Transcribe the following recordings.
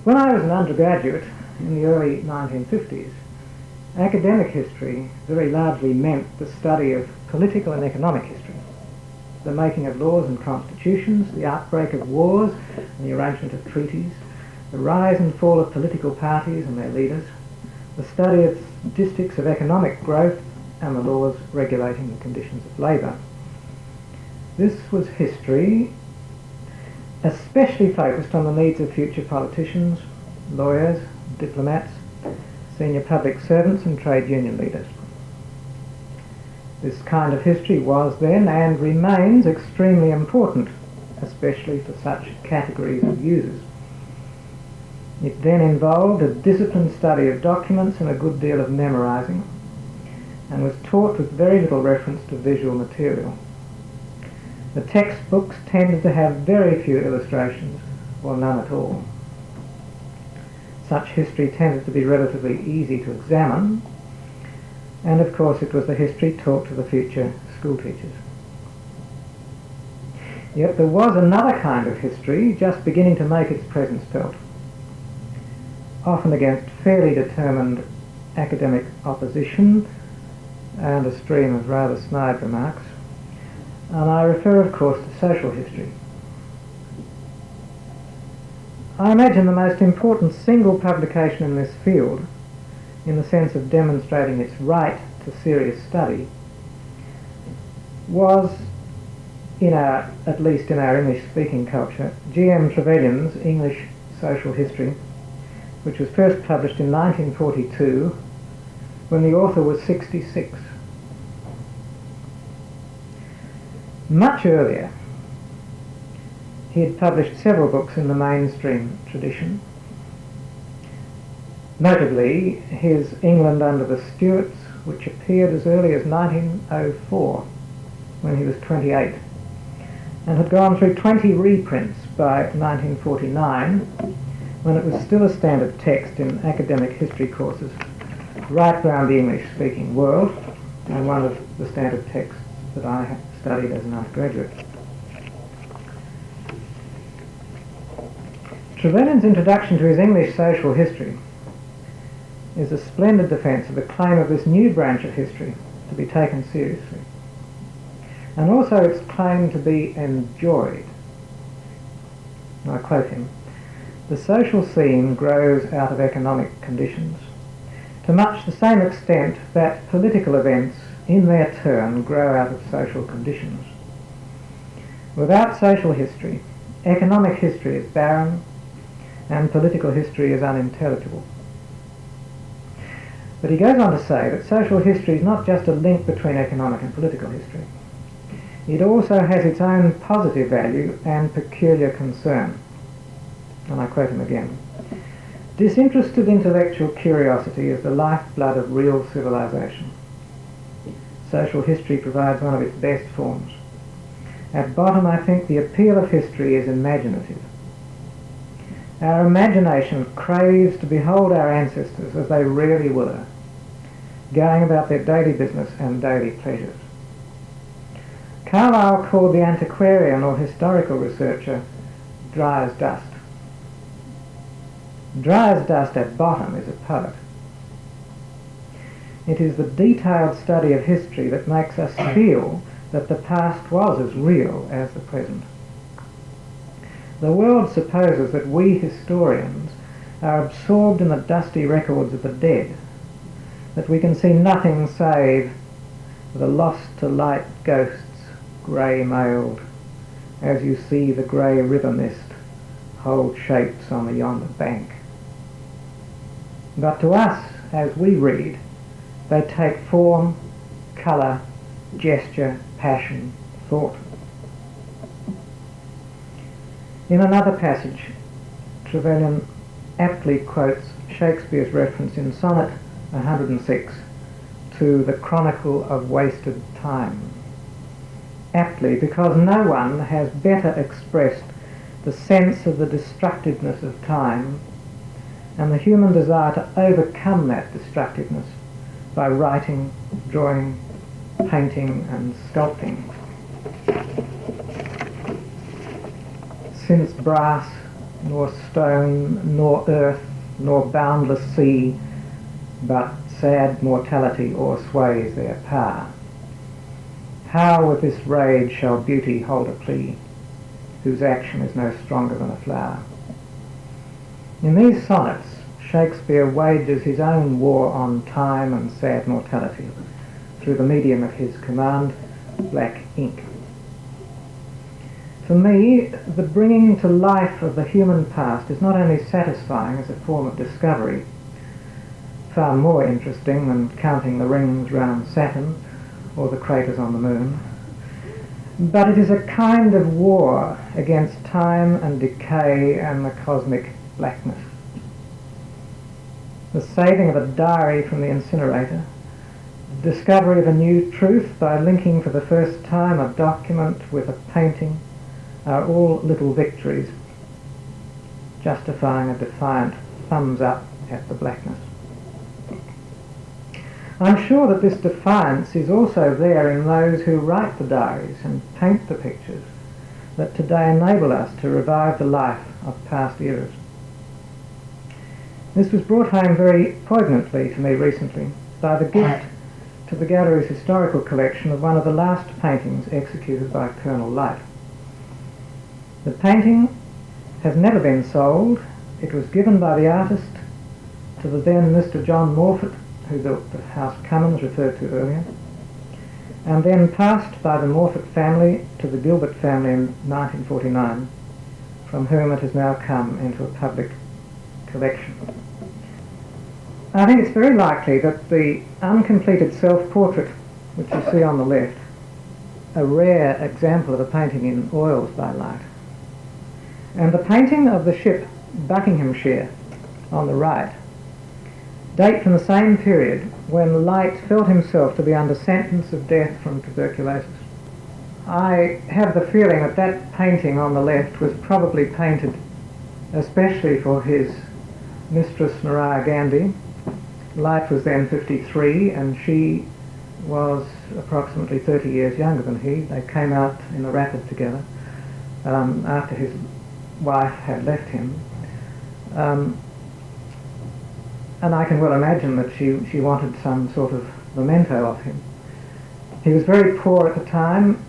When I was an undergraduate in the early 1950s, academic history very largely meant the study of political and economic history, the making of laws and constitutions, the outbreak of wars and the arrangement of treaties, the rise and fall of political parties and their leaders, the study of statistics of economic growth and the laws regulating the conditions of labour. This was history especially focused on the needs of future politicians, lawyers, diplomats, senior public servants and trade union leaders. This kind of history was then and remains extremely important, especially for such categories of users. It then involved a disciplined study of documents and a good deal of memorising, and was taught with very little reference to visual material. The textbooks tended to have very few illustrations, or none at all. Such history tended to be relatively easy to examine, and of course it was the history taught to the future school teachers. Yet there was another kind of history just beginning to make its presence felt, often against fairly determined academic opposition and a stream of rather snide remarks, and I refer of course to social history. I imagine the most important single publication in this field, in the sense of demonstrating its right to serious study, was, at least in our English-speaking culture, G.M. Trevelyan's English Social History, which was first published in 1942 when the author was 66. Much earlier, he had published several books in the mainstream tradition, notably his England Under the Stuarts, which appeared as early as 1904, when he was 28, and had gone through 20 reprints by 1949, when it was still a standard text in academic history courses right round the English-speaking world, and one of the standard texts that I studied as an undergraduate. Trevelyan's introduction to his English social history is a splendid defence of the claim of this new branch of history to be taken seriously, and also its claim to be enjoyed. I quote him: "The social scene grows out of economic conditions, to much the same extent that political events in their turn grow out of social conditions. Without social history, economic history is barren and political history is unintelligible." But he goes on to say that social history is not just a link between economic and political history. It also has its own positive value and peculiar concern. And I quote him again: "Disinterested intellectual curiosity is the lifeblood of real civilization. Social history provides one of its best forms. At bottom, I think the appeal of history is imaginative. Our imagination craves to behold our ancestors as they really were, going about their daily business and daily pleasures. Carlyle called the antiquarian or historical researcher dry as dust. Dry as dust at bottom is a poet. It is the detailed study of history that makes us feel that the past was as real as the present. The world supposes that we historians are absorbed in the dusty records of the dead, that we can see nothing save the lost to light ghosts, grey-mailed, as you see the grey river mist hold shapes on the yonder bank. But to us, as we read, they take form, colour, gesture, passion, thought." In another passage, Trevelyan aptly quotes Shakespeare's reference in Sonnet 106 to the chronicle of wasted time. Aptly, because no one has better expressed the sense of the destructiveness of time and the human desire to overcome that destructiveness by writing, drawing, painting and sculpting. Since brass, nor stone, nor earth, nor boundless sea, but sad mortality o'ersways their power. How with this rage shall beauty hold a plea, whose action is no stronger than a flower? In these sonnets, Shakespeare wages his own war on time and sad mortality through the medium of his command, black ink. For me, the bringing to life of the human past is not only satisfying as a form of discovery, far more interesting than counting the rings round Saturn or the craters on the moon, but it is a kind of war against time and decay and the cosmic blackness. The saving of a diary from the incinerator, the discovery of a new truth by linking for the first time a document with a painting are all little victories, justifying a defiant thumbs up at the blackness. I'm sure that this defiance is also there in those who write the diaries and paint the pictures that today enable us to revive the life of past eras. This was brought home very poignantly to me recently by the gift to the gallery's historical collection of one of the last paintings executed by Colonel Light. The painting has never been sold. It was given by the artist to the then Mr. John Morford, who built the House Cummins referred to earlier, and then passed by the Morford family to the Gilbert family in 1949, from whom it has now come into a public collection. I think it's very likely that the uncompleted self-portrait, which you see on the left, a rare example of a painting in oils by Light, and the painting of the ship Buckinghamshire on the right, date from the same period when Light felt himself to be under sentence of death from tuberculosis. I have the feeling that that painting on the left was probably painted especially for his mistress Maria Gandhi. Light was then 53 and she was approximately 30 years younger than he. They came out in the rapid together after his wife had left him. And I can well imagine that she wanted some sort of memento of him. He was very poor at the time.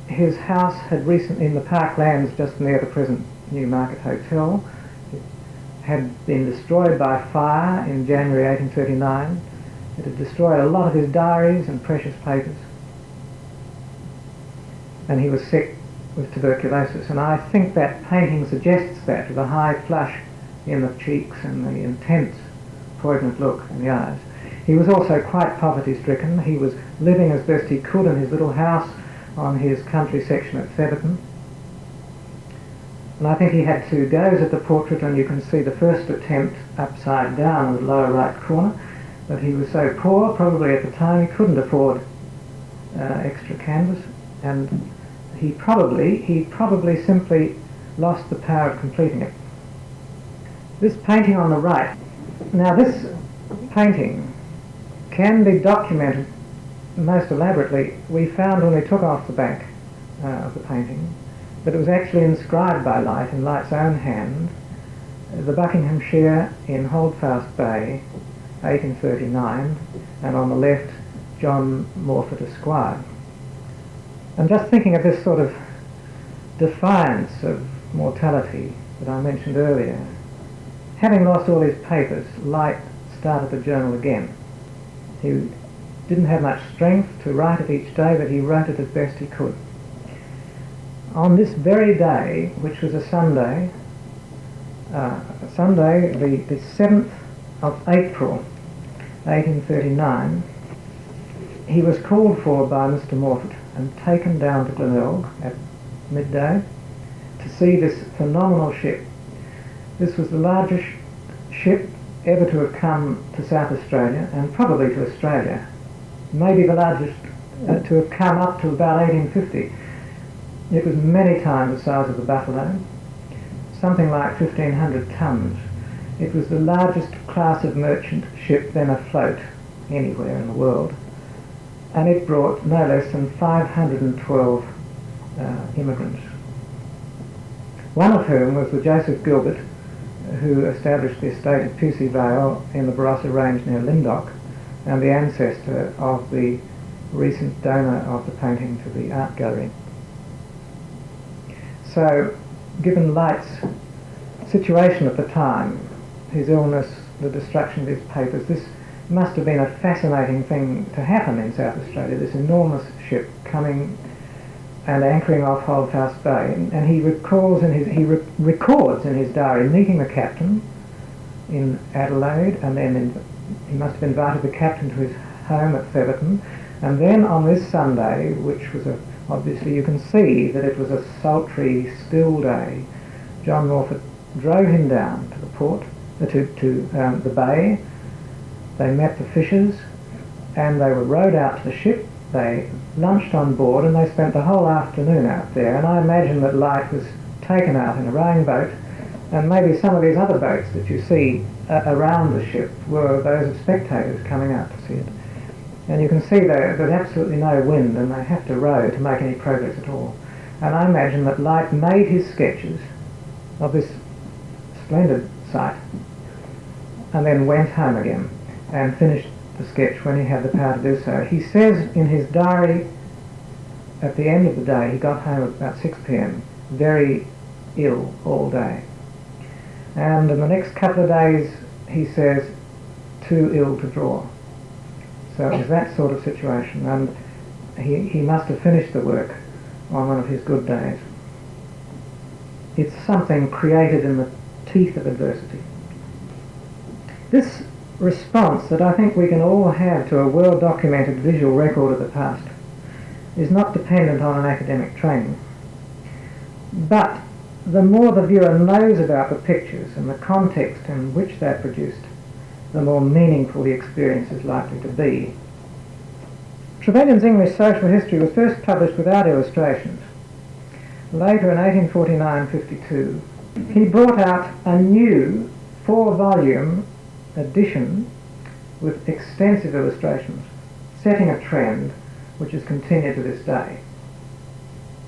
His house had recently, in the parklands just near the present Newmarket Hotel, had been destroyed by fire in January 1839. It had destroyed a lot of his diaries and precious papers. And he was sick with tuberculosis. And I think that painting suggests that, with a high flush in the cheeks and the intense poignant look in the eyes. He was also quite poverty-stricken. He was living as best he could in his little house on his country section at Featherton. And I think he had two goes at the portrait, and you can see the first attempt upside down in the lower right corner. But he was so poor, probably at the time, he couldn't afford extra canvas, and he probably simply lost the power of completing it. This painting on the right, now this painting can be documented most elaborately. We found when we took off the back of the painting that it was actually inscribed by Light in Light's own hand, the Buckinghamshire in Holdfast Bay, 1839, and on the left, John Morford Esquire. And just thinking of this sort of defiance of mortality that I mentioned earlier, having lost all his papers, Light started the journal again. He didn't have much strength to write it each day, but he wrote it as best he could. On this very day, which was a Sunday, the 7th of April, 1839, he was called for by Mr. Morford and taken down to Glenelg at midday to see this phenomenal ship. This was the largest ship ever to have come to South Australia, and probably to Australia. Maybe the largest to have come up to about 1850. It was many times the size of the Buffalo, something like 1,500 tons. It was the largest class of merchant ship then afloat anywhere in the world, and it brought no less than 512 immigrants. one of whom was the Joseph Gilbert who established the estate of Pusey Vale in the Barossa Range near Lyndoch, and the ancestor of the recent donor of the painting to the art gallery. So, given Light's situation at the time, his illness, the destruction of his papers, this must have been a fascinating thing to happen in South Australia, this enormous ship coming and anchoring off Holdfast Bay. And he records in his diary meeting the captain in Adelaide, and then he must have invited the captain to his home at Theberton, and then on this Sunday, which was obviously you can see that it was a sultry, still day, John Morford drove him down to the port, to the bay. They met the fishers, and they were rowed out to the ship. They lunched on board, and they spent the whole afternoon out there. And I imagine that Light was taken out in a rowing boat, and maybe some of these other boats that you see around the ship were those of spectators coming out to see it. And you can see there's absolutely no wind, and they have to row to make any progress at all. And I imagine that Light made his sketches of this splendid sight, and then went home again and finished the sketch when he had the power to do so. He says in his diary, at the end of the day, he got home at about 6 p.m, very ill all day. And in the next couple of days, he says, too ill to draw. So it was that sort of situation, and he must have finished the work on one of his good days. It's something created in the teeth of adversity. This response that I think we can all have to a well-documented visual record of the past is not dependent on an academic training. But the more the viewer knows about the pictures and the context in which they're produced, the more meaningful the experience is likely to be. Trevelyan's English social history was first published without illustrations. Later, in 1849-52, he brought out a new 4-volume edition with extensive illustrations, setting a trend which has continued to this day.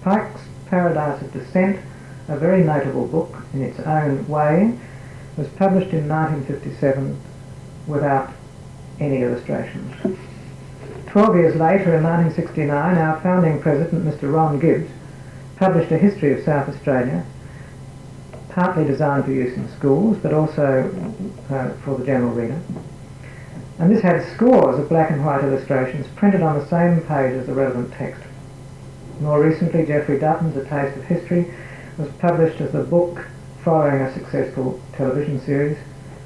Pike's Paradise of Descent, a very notable book in its own way, was published in 1957 without any illustrations. 12 years later, in 1969, our founding president, Mr. Ron Gibbs, published a history of South Australia, partly designed for use in schools, but also for the general reader. And this had scores of black and white illustrations printed on the same page as the relevant text. More recently, Geoffrey Dutton's A Taste of History was published as a book following a successful television series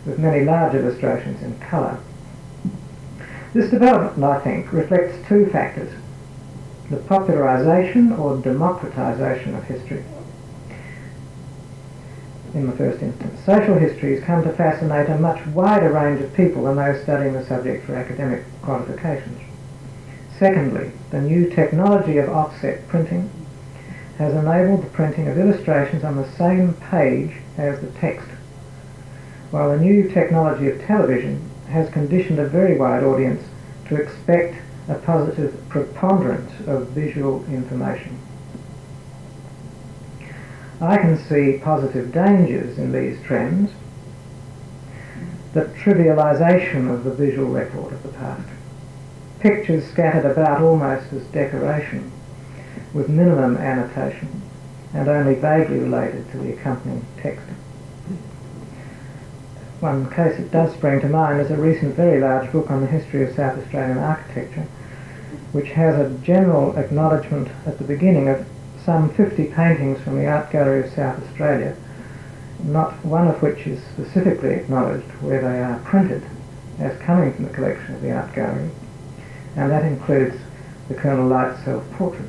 with many large illustrations in colour. This development, I think, reflects two factors: the popularisation or democratisation of history. In the first instance, social history has come to fascinate a much wider range of people than those studying the subject for academic qualifications. Secondly, the new technology of offset printing has enabled the printing of illustrations on the same page as the text, while the new technology of television has conditioned a very wide audience to expect a positive preponderance of visual information. I can see positive dangers in these trends: the trivialisation of the visual record of the past, pictures scattered about almost as decoration, with minimum annotation and only vaguely related to the accompanying text. One case that does spring to mind is a recent very large book on the history of South Australian architecture, which has a general acknowledgement at the beginning of some 50 paintings from the Art Gallery of South Australia, not one of which is specifically acknowledged where they are printed as coming from the collection of the Art Gallery, and that includes the Colonel Light self-portrait.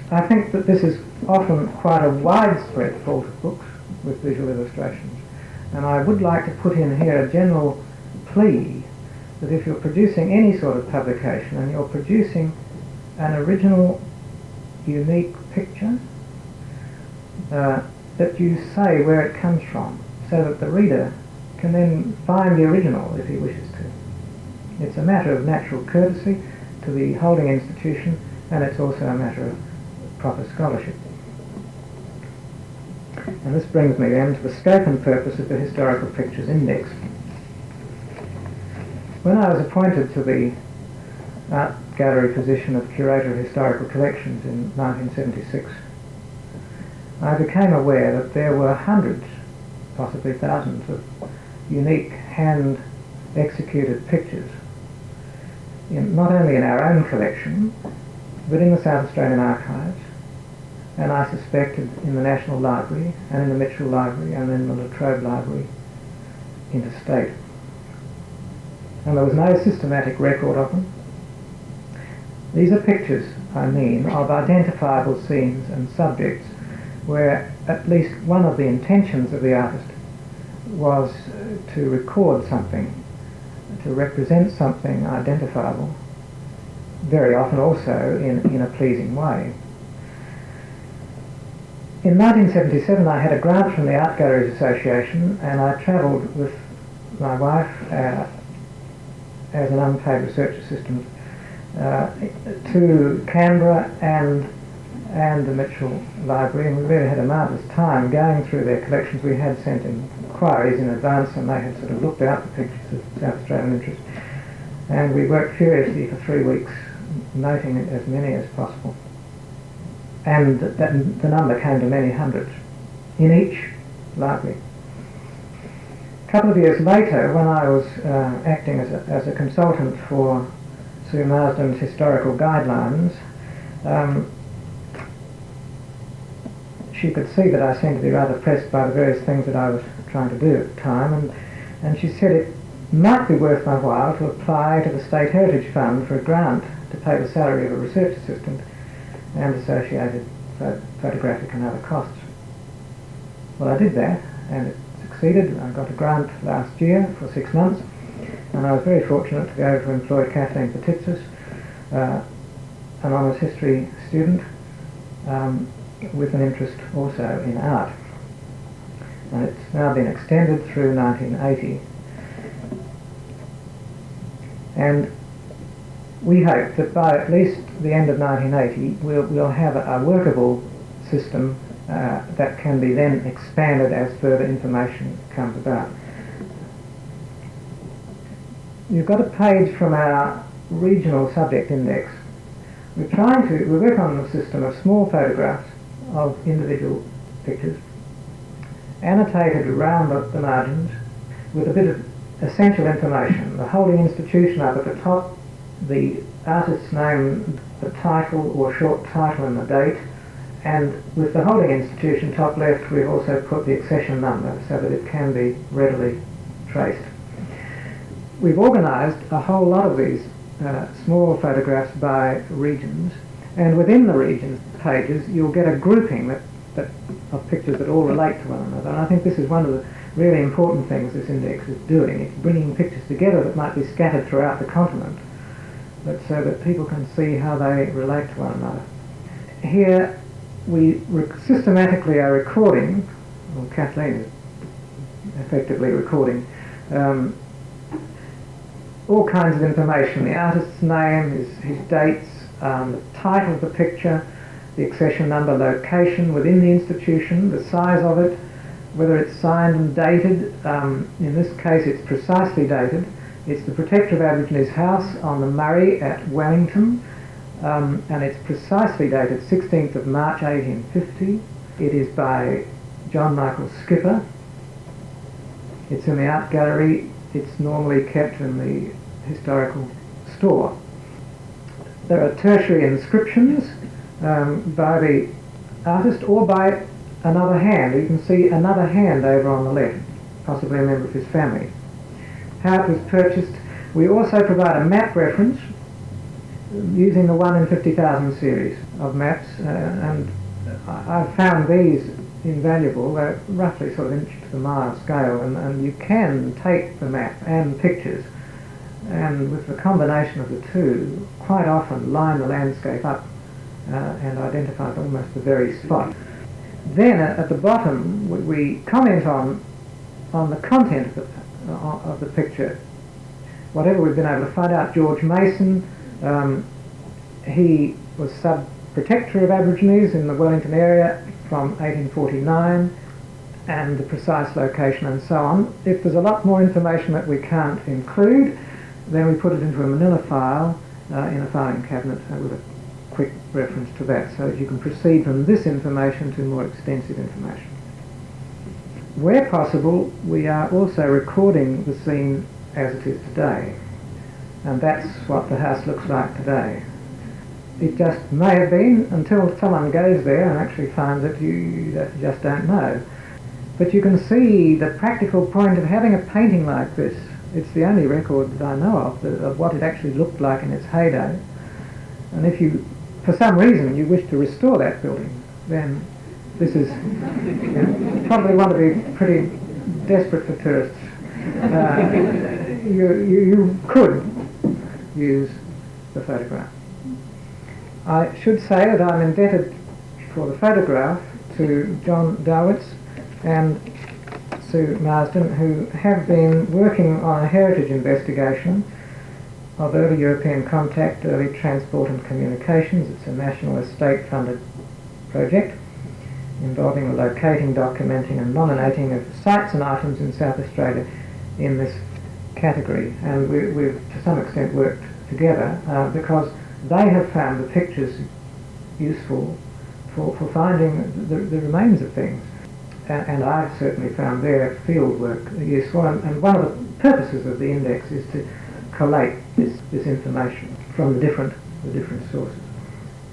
I think that this is often quite a widespread fault of books with visual illustrations, and I would like to put in here a general plea that if you're producing any sort of publication and you're producing an original, unique picture, that you say where it comes from, so that the reader can then find the original if he wishes to. It's a matter of natural courtesy to the holding institution, and it's also a matter of proper scholarship. And this brings me then to the scope and purpose of the Historical Pictures Index. When I was appointed to the Art Gallery position of Curator of Historical Collections in 1976, I became aware that there were hundreds, possibly thousands, of unique hand-executed pictures, not only in our own collection, but in the South Australian Archives, and I suspected in the National Library, and in the Mitchell Library, and in the La Trobe Library interstate. And there was no systematic record of them. These are pictures, I mean, of identifiable scenes and subjects where at least one of the intentions of the artist was to record something, to represent something identifiable, very often also in a pleasing way. In 1977 I had a grant from the Art Galleries Association, and I travelled with my wife as an unpaid research assistant to Canberra and the Mitchell Library, and we really had a marvellous time going through their collections. We had sent inquiries in advance, and they had sort of looked out the pictures of South Australian interest, and we worked furiously for 3 weeks, noting as many as possible. And the number came to many hundreds in each library. A couple of years later, when I was acting as a consultant for Sue Marsden's historical guidelines, she could see that I seemed to be rather pressed by the various things that I was trying to do at the time, and she said it might be worth my while to apply to the State Heritage Fund for a grant to pay the salary of a research assistant and associated photographic and other costs. Well, I did that, and it succeeded. I got a grant last year for 6 months, and I was very fortunate to be able to employ Kathleen Patitsas, an honours history student, with an interest also in art. And it's now been extended through 1980. And we hope that by at least the end of 1980 we'll have a workable system that can be then expanded as further information comes about. You've got a page from our regional subject index. We work on the system of small photographs of individual pictures, annotated around the margins with a bit of essential information. The holding institution up at the top, the artist's name, the title or short title and the date, and with the holding institution top left we've also put the accession number so that it can be readily traced. We've organised a whole lot of these small photographs by regions, and within the regions pages you'll get a grouping of pictures that all relate to one another, and I think this is one of the really important things this index is doing. It's bringing pictures together that might be scattered throughout the continent, but so that people can see how they relate to one another. Here we systematically are recording, well, Kathleen is effectively recording, all kinds of information: the artist's name, his dates, the title of the picture, the accession number, location within the institution, the size of it, whether it's signed and dated. In this case it's precisely dated. It's the Protector of Aborigines House on the Murray at Wellington, and it's precisely dated 16th of March 1850. It is by John Michael Skipper. It's in the Art Gallery. It's normally kept in the historical store. There are tertiary inscriptions by the artist or by another hand. You can see another hand over on the left, possibly a member of his family. How it was purchased. We also provide a map reference using the 1 in 50,000 series of maps, and I've found these invaluable. They're roughly sort of inch to the mile scale, and you can take the map and pictures, and with the combination of the two, quite often line the landscape up and identify almost the very spot. Then at the bottom we comment on the content of the picture. Whatever we've been able to find out. George Mason, he was sub-protector of Aborigines in the Wellington area from 1849. and the precise location and so on. If there's a lot more information that we can't include, then we put it into a manila file in a filing cabinet with a quick reference to that, so that you can proceed from this information to more extensive information. Where possible, we are also recording the scene as it is today, and that's what the house looks like today. It just may have been, until someone goes there and actually finds it, you just don't know. But you can see the practical point of having a painting like this. It's the only record that I know of what it actually looked like in its heyday. And if you, for some reason, you wish to restore that building, then this is, you probably want to be pretty desperate for tourists. You could use the photograph. I should say that I'm indebted for the photograph to John Dowitz and Sue Marsden, who have been working on a heritage investigation of early European contact, early transport and communications. It's a national estate-funded project involving the locating, documenting and nominating of sites and items in South Australia in this category. And we've to some extent worked together because they have found the pictures useful for finding the remains of things. And I've certainly found their field work useful. And one of the purposes of the index is to collate this information from the different sources.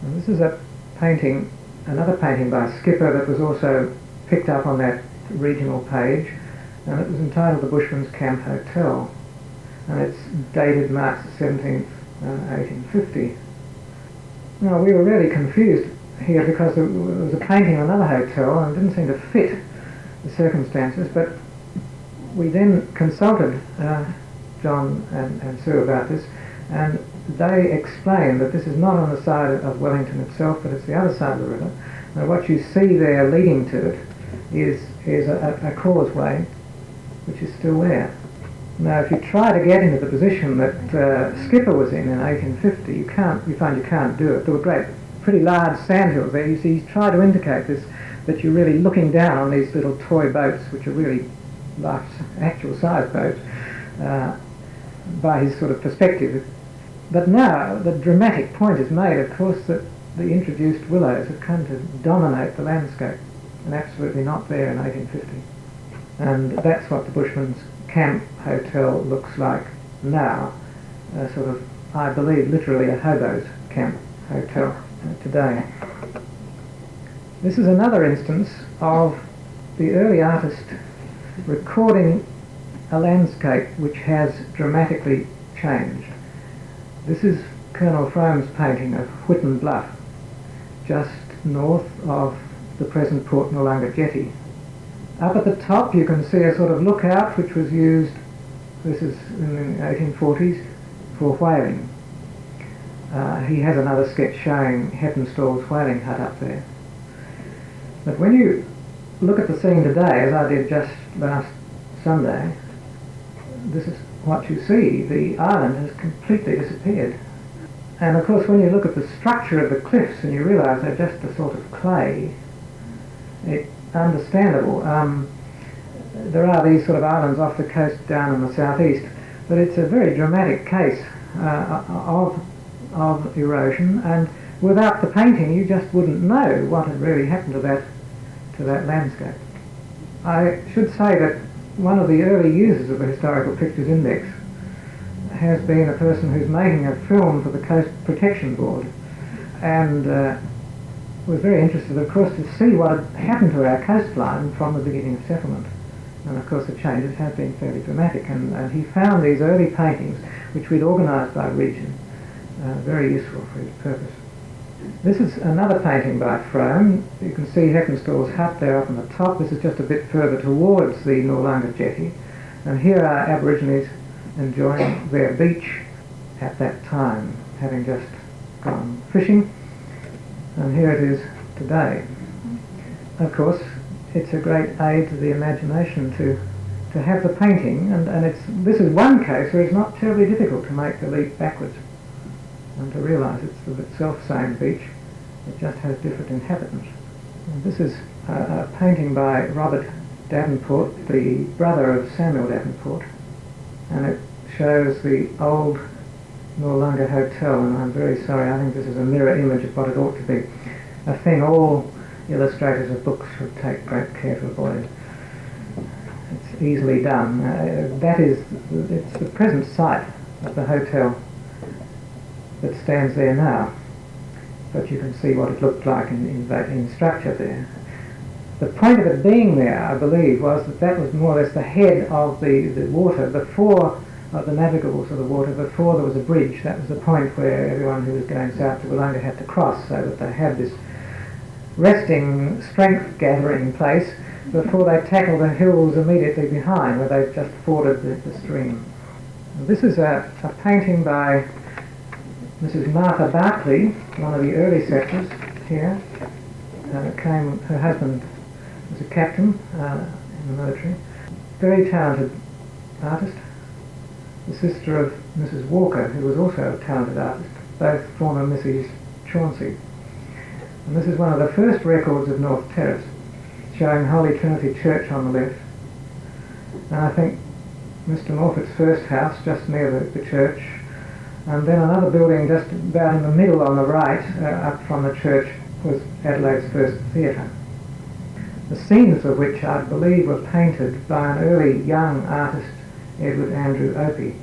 And this is a painting, another painting by Skipper that was also picked up on that regional page, and it was entitled The Bushman's Camp Hotel, and it's dated March 17th, 1850. Now, we were really confused here because there was a painting of another hotel and it didn't seem to fit the circumstances, but we then consulted John and Sue about this, and they explained that this is not on the side of Wellington itself, but it's the other side of the river. Now, what you see there leading to it is a causeway which is still there. Now, if you try to get into the position that Skipper was in 1850, you find you can't do it. There were pretty large sandhills there. You see, he's tried to indicate this, that you're really looking down on these little toy boats, which are really like actual size boats, by his sort of perspective. But now the dramatic point is made, of course, that the introduced willows have come to dominate the landscape, and absolutely not there in 1850. And that's what the Bushman's Camp Hotel looks like now, sort of, I believe, literally a hobo's camp hotel today. This is another instance of the early artist recording a landscape which has dramatically changed. This is Colonel Frome's painting of Whitten Bluff, just north of the present Port Noarlunga Jetty. Up at the top you can see a sort of lookout which was used, this is in the 1840s, for whaling. He has another sketch showing Heppenstall's whaling hut up there. But when you look at the scene today, as I did just last Sunday, this is what you see. The island has completely disappeared. And of course when you look at the structure of the cliffs and you realise they're just a sort of clay, it's understandable. There are these sort of islands off the coast down in the southeast, but it's a very dramatic case of erosion, and without the painting you just wouldn't know what had really happened to that landscape. I should say that one of the early users of the Historical Pictures Index has been a person who's making a film for the Coast Protection Board, and was very interested, of course, to see what had happened to our coastline from the beginning of settlement. And of course the changes have been fairly dramatic, and he found these early paintings, which we'd organised by region, very useful for his purpose. This is another painting by Frome. You can see Heppenstall's hut there up on the top. This is just a bit further towards the Noarlunga Jetty, and here are Aborigines enjoying their beach at that time, having just gone fishing, and here it is today. Of course, it's a great aid to the imagination to have the painting, and this is one case where it's not terribly difficult to make the leap backwards and to realise it's the self-same beach, it just has different inhabitants. And this is a painting by Robert Davenport, the brother of Samuel Davenport, and it shows the old Noarlunga Hotel, and I'm very sorry, I think this is a mirror image of what it ought to be, a thing all illustrators of books should take great care to avoid. It's easily done. It's the present site of the hotel that stands there now, but you can see what it looked like in structure there. The point of it being there, I believe, was that was more or less the head of the water before, of the navigables of the water, before there was a bridge. That was the point where everyone who was going south to Wollonga had to cross, so that they had this resting, strength-gathering place before they tackled the hills immediately behind, where they've just forded the stream. This is a painting by Mrs. Martha Barclay, one of the early settlers here. Her husband was a captain in the military. Very talented artist. The sister of Mrs. Walker, who was also a talented artist, both former Mrs. Chauncey. And this is one of the first records of North Terrace, showing Holy Trinity Church on the left. And I think Mr. Morford's first house, just near the church, and then another building just about in the middle on the right, up from the church, was Adelaide's first theatre. The scenes of which I believe were painted by an early young artist, Edward Andrew Opie.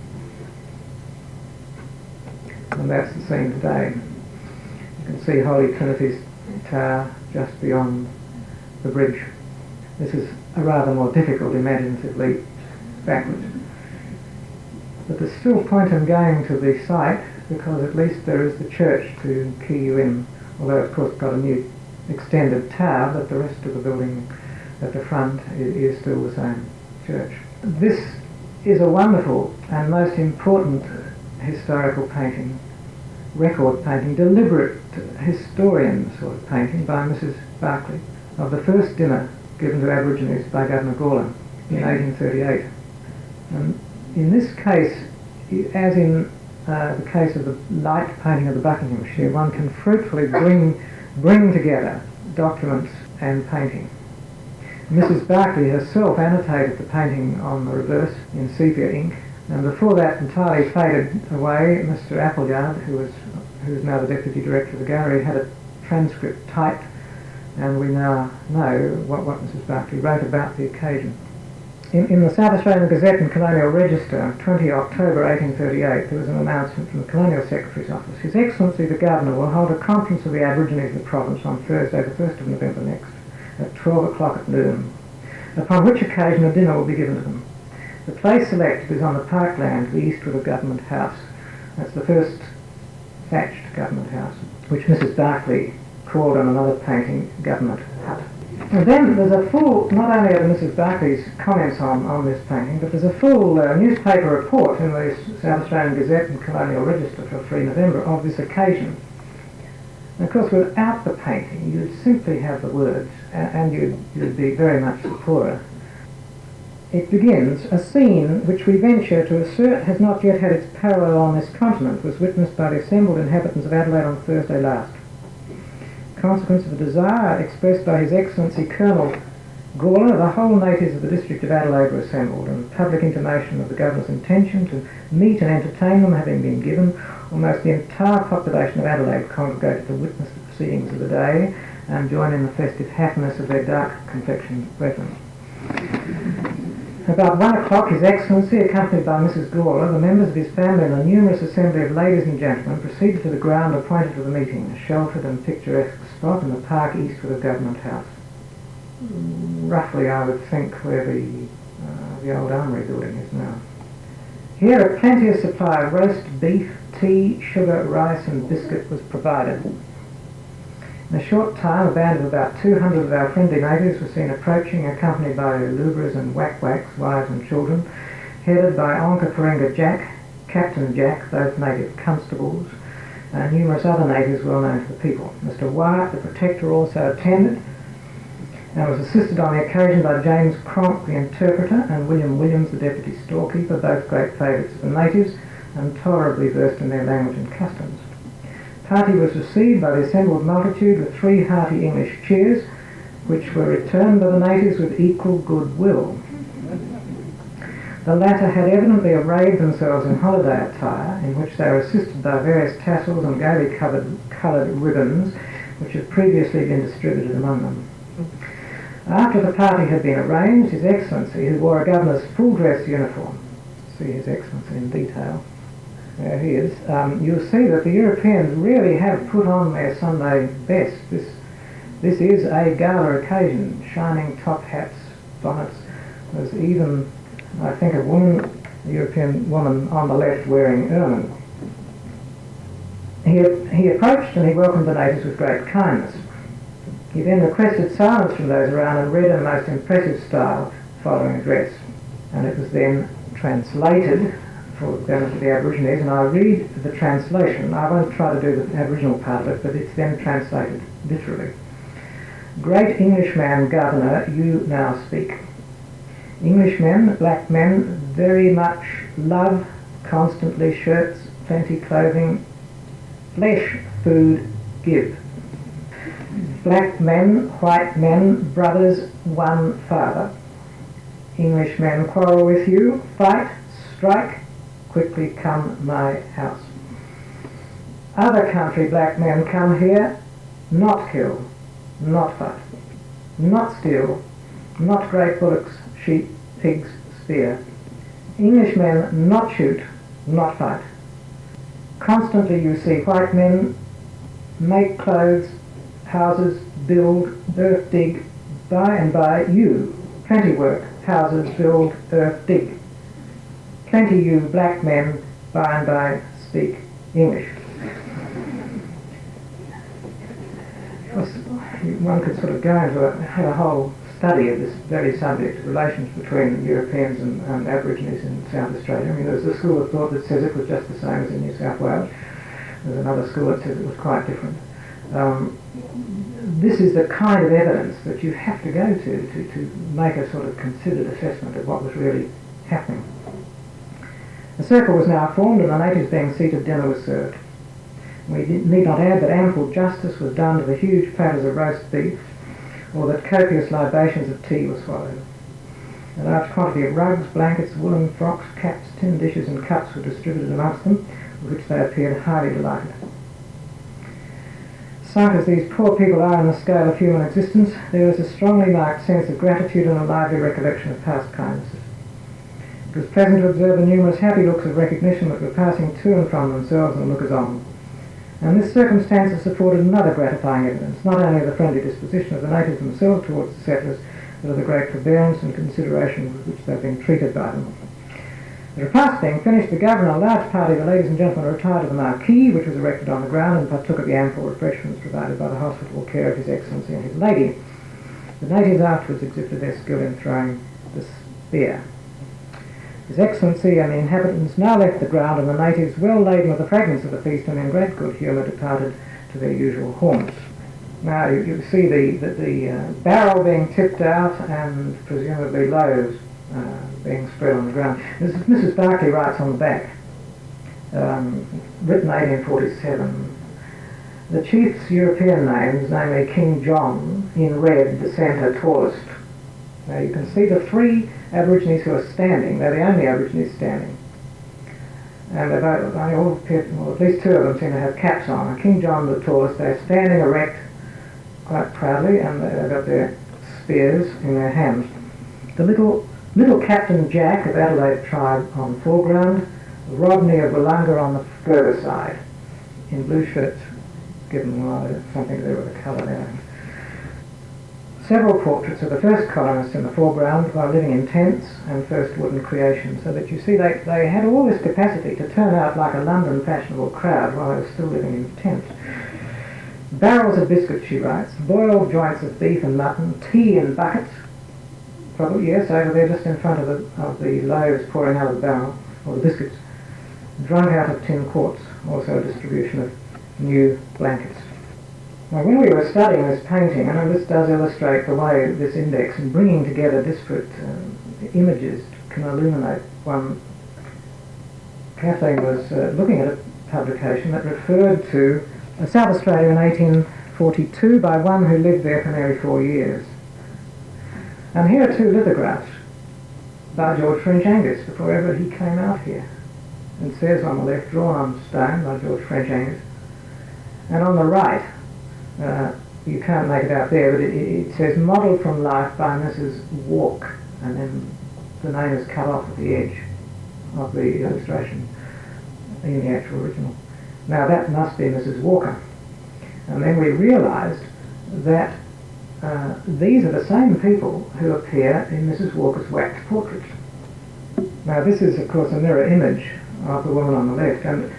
And that's the scene today. You can see Holy Trinity's tower just beyond the bridge. This is a rather more difficult imaginative leap backwards. But there's still point in going to the site, because at least there is the church to key you in, although of course got a new extended tower, but the rest of the building at the front is still the same church. This is a wonderful and most important historical painting, record painting, deliberate historian sort of painting by Mrs. Barclay, of the first dinner given to Aborigines by Governor Gawler in 1838. And in this case, as in the case of the light painting of the Buckinghamshire, one can fruitfully bring together documents and painting. Mrs. Barclay herself annotated the painting on the reverse in sepia ink, and before that entirely faded away, Mr. Appleyard, who is now the Deputy Director of the Gallery, had a transcript typed, and we now know what Mrs. Barclay wrote about the occasion. In the South Australian Gazette and Colonial Register, 20 October 1838, there was an announcement from the Colonial Secretary's office. His Excellency the Governor will hold a conference of the Aborigines of the province on Thursday, the 1st of November next, at 12 o'clock at noon, upon which occasion a dinner will be given to them. The place selected is on the parkland to the eastward of Government House. That's the first thatched Government House, which Mrs. Barclay called on another painting Government Hut. And then there's a full, not only are Mrs. Barclay's comments on this painting, but there's a full newspaper report in the South Australian Gazette and Colonial Register for 3 November of this occasion. And of course, without the painting, you'd simply have the words, and you'd be very much the poorer. It begins, a scene which we venture to assert has not yet had its parallel on this continent, was witnessed by the assembled inhabitants of Adelaide on Thursday last. Consequence of a desire expressed by His Excellency Colonel Gawler, the whole natives of the district of Adelaide were assembled, and public intimation of the Governor's intention to meet and entertain them having been given, almost the entire population of Adelaide congregated to witness the proceedings of the day and join in the festive happiness of their dark-complexioned brethren. About 1 o'clock, His Excellency, accompanied by Mrs. Gawler, the members of his family and a numerous assembly of ladies and gentlemen, proceeded to the ground appointed for the meeting, a sheltered and picturesque spot in the park eastward of Government House. Roughly, I would think, where the old armoury building is now. Here a plenteous supply of roast beef, tea, sugar, rice and biscuit was provided. In a short time, a band of about 200 of our friendly natives was seen approaching, accompanied by lubras and whack-whacks, wives and children, headed by Onka Parenga Jack, Captain Jack, both native constables, and numerous other natives well known to the people. Mr. Wyatt, the Protector, also attended, and was assisted on the occasion by James Cronk, the interpreter, and William Williams, the deputy storekeeper, both great favourites of the natives, and tolerably versed in their language and customs. The party was received by the assembled multitude with 3 hearty English cheers, which were returned by the natives with equal goodwill. The latter had evidently arrayed themselves in holiday attire, in which they were assisted by various tassels and gaily coloured ribbons, which had previously been distributed among them. After the party had been arranged, His Excellency, who wore a governor's full-dress uniform, see His Excellency in detail, there he is, you'll see that the Europeans really have put on their Sunday best. This is a gala occasion, shining top hats, bonnets. There's even, I think, a European woman on the left wearing ermine. He approached and he welcomed the natives with great kindness. He then requested silence from those around and read in a most impressive style the following address. And it was then translated for the benefit of the Aborigines, and I read the translation. I won't try to do the Aboriginal part of it, but it's then translated literally. Great Englishman Governor, you now speak. Englishmen, black men, very much love, constantly shirts, plenty clothing, flesh, food, give. Black men, white men, brothers, one father. Englishmen quarrel with you, fight, strike, quickly come my house. Other country black men come here, not kill, not fight, not steal, not great bullocks, sheep, pigs, spear. Englishmen not shoot, not fight. Constantly you see white men make clothes, houses, build, earth dig, by and by you, plenty work, houses, build, earth dig. Plenty you black men by and by speak English. One could sort of go into have a whole study of this very subject, relations between Europeans and Aborigines in South Australia. I mean, there's a school of thought that says it was just the same as in New South Wales. There's another school that says it was quite different. This is the kind of evidence that you have to go to make a sort of considered assessment of what was really happening. The circle was now formed, and the natives being seated, dinner was served. We need not add that ample justice was done to the huge platters of roast beef, or that copious libations of tea were swallowed. A large quantity of rugs, blankets, woolen frocks, caps, tin dishes and cups were distributed amongst them, with which they appeared highly delighted. Sunk as these poor people are in the scale of human existence, there is a strongly marked sense of gratitude and a lively recollection of past kindnesses. It was pleasant to observe the numerous happy looks of recognition that were passing to and from themselves and the lookers-on. And this circumstance has afforded another gratifying evidence, not only of the friendly disposition of the natives themselves towards the settlers, but of the great forbearance and consideration with which they have been treated by them. The repast being finished, the governor and a large party of the ladies and gentlemen retired to the marquee, which was erected on the ground, and partook of the ample refreshments provided by the hospitable care of His Excellency and his lady. The natives afterwards exhibited their skill in throwing the spear. His Excellency and the inhabitants now left the ground, and the natives, well laden with the fragments of the feast and in great good humour, departed to their usual haunts. Now you see the barrel being tipped out and presumably loaves being spread on the ground. Mrs. Barclay writes on the back, written 1847, the chief's European names, namely King John, in red, the centre tallest. Now you can see the three Aborigines who are standing. They're the only Aborigines standing. And they all appear, well, at least two of them seem to have caps on. And King John the tallest, they're standing erect quite proudly, and they've got their spears in their hands. The little Captain Jack of Adelaide tribe on the foreground, Rodney of Wollonga on the further side, in blue shirts, given something to do with the colour there. Several portraits of the first colonists in the foreground while living in tents and first wooden creation, so that you see they had all this capacity to turn out like a London fashionable crowd while they were still living in tents. Barrels of biscuits, she writes, boiled joints of beef and mutton, tea in buckets, probably, yes, over there just in front of the loaves pouring out of the barrel, or the biscuits, drunk out of tin quarts, also a distribution of new blankets. Now, when we were studying this painting, and this does illustrate the way this index and bringing together disparate images can illuminate one, Kathleen was looking at a publication that referred to South Australia in 1842 by one who lived there for nearly 4 years. And here are two lithographs by George French Angus before ever he came out here. It says on the left, drawn on stone by George French Angus. And on the right, you can't make it out there, but it says modelled from life by Mrs. Walk, and then the name is cut off at the edge of the illustration in the actual original. Now that must be Mrs. Walker. And then we realised that these are the same people who appear in Mrs. Walker's wax portrait. Now this is of course a mirror image of the woman on the left, and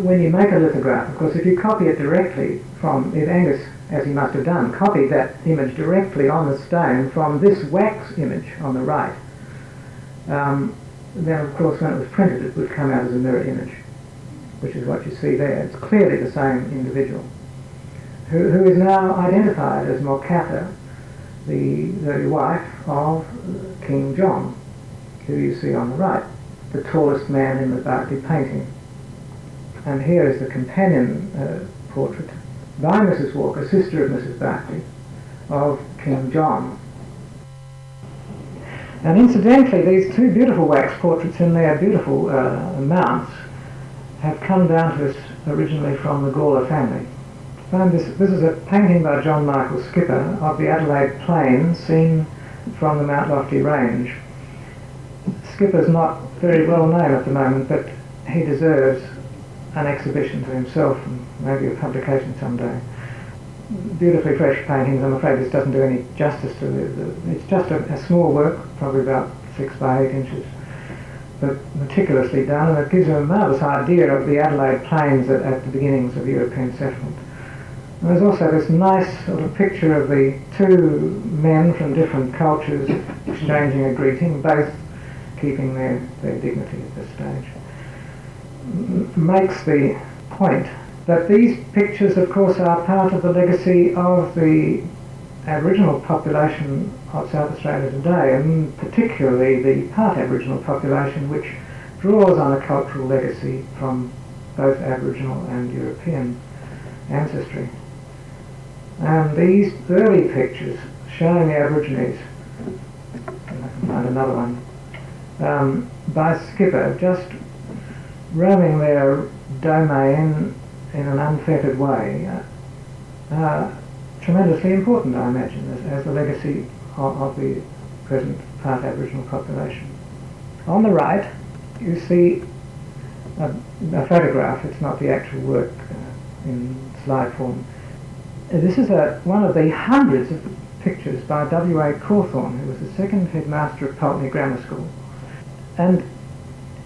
when you make a lithograph, of course, if you copy it directly from, if Angus, as he must have done, copied that image directly on the stone from this wax image on the right, then of course when it was printed it would come out as a mirror image, which is what you see there. It's clearly the same individual, who is now identified as Morkata, the wife of King John, who you see on the right, the tallest man in the Berkeley painting. And here is the companion portrait by Mrs. Walker, sister of Mrs. Berkeley, of King John. And incidentally, these two beautiful wax portraits in their beautiful mounts have come down to us originally from the Gawler family. And this is a painting by John Michael Skipper of the Adelaide Plains seen from the Mount Lofty range. Skipper's not very well known at the moment, but he deserves an exhibition to himself and maybe a publication someday. Beautifully fresh paintings. I'm afraid this doesn't do any justice to it's just a small work, probably about 6 by 8 inches, but meticulously done, and it gives you a marvellous idea of the Adelaide Plains at the beginnings of European settlement. And there's also this nice sort of picture of the two men from different cultures exchanging a greeting, both keeping their dignity at this stage. Makes the point that these pictures of course are part of the legacy of the Aboriginal population of South Australia today, and particularly the part Aboriginal population, which draws on a cultural legacy from both Aboriginal and European ancestry. And these early pictures showing the Aborigines, I can find another one, by Skipper, just roaming their domain in an unfettered way, are tremendously important, I imagine, as the legacy of the present part Aboriginal population. On the right, you see a photograph. It's not the actual work in slide form. This is one of the hundreds of pictures by W.A. Cawthorne, who was the second headmaster of Pulteney Grammar School. And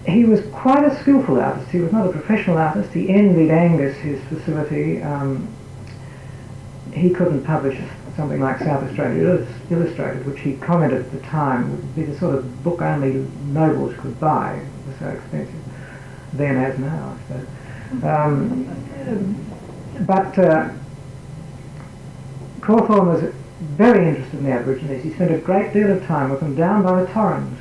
he was quite a skillful artist. He was not a professional artist. He envied Angus his facility. He couldn't publish something like South Australia Illustrated, which he commented at the time would be the sort of book only nobles could buy. It was so expensive, then as now, I suppose. But Cawthorne was very interested in the Aborigines. He spent a great deal of time with them down by the Torrens.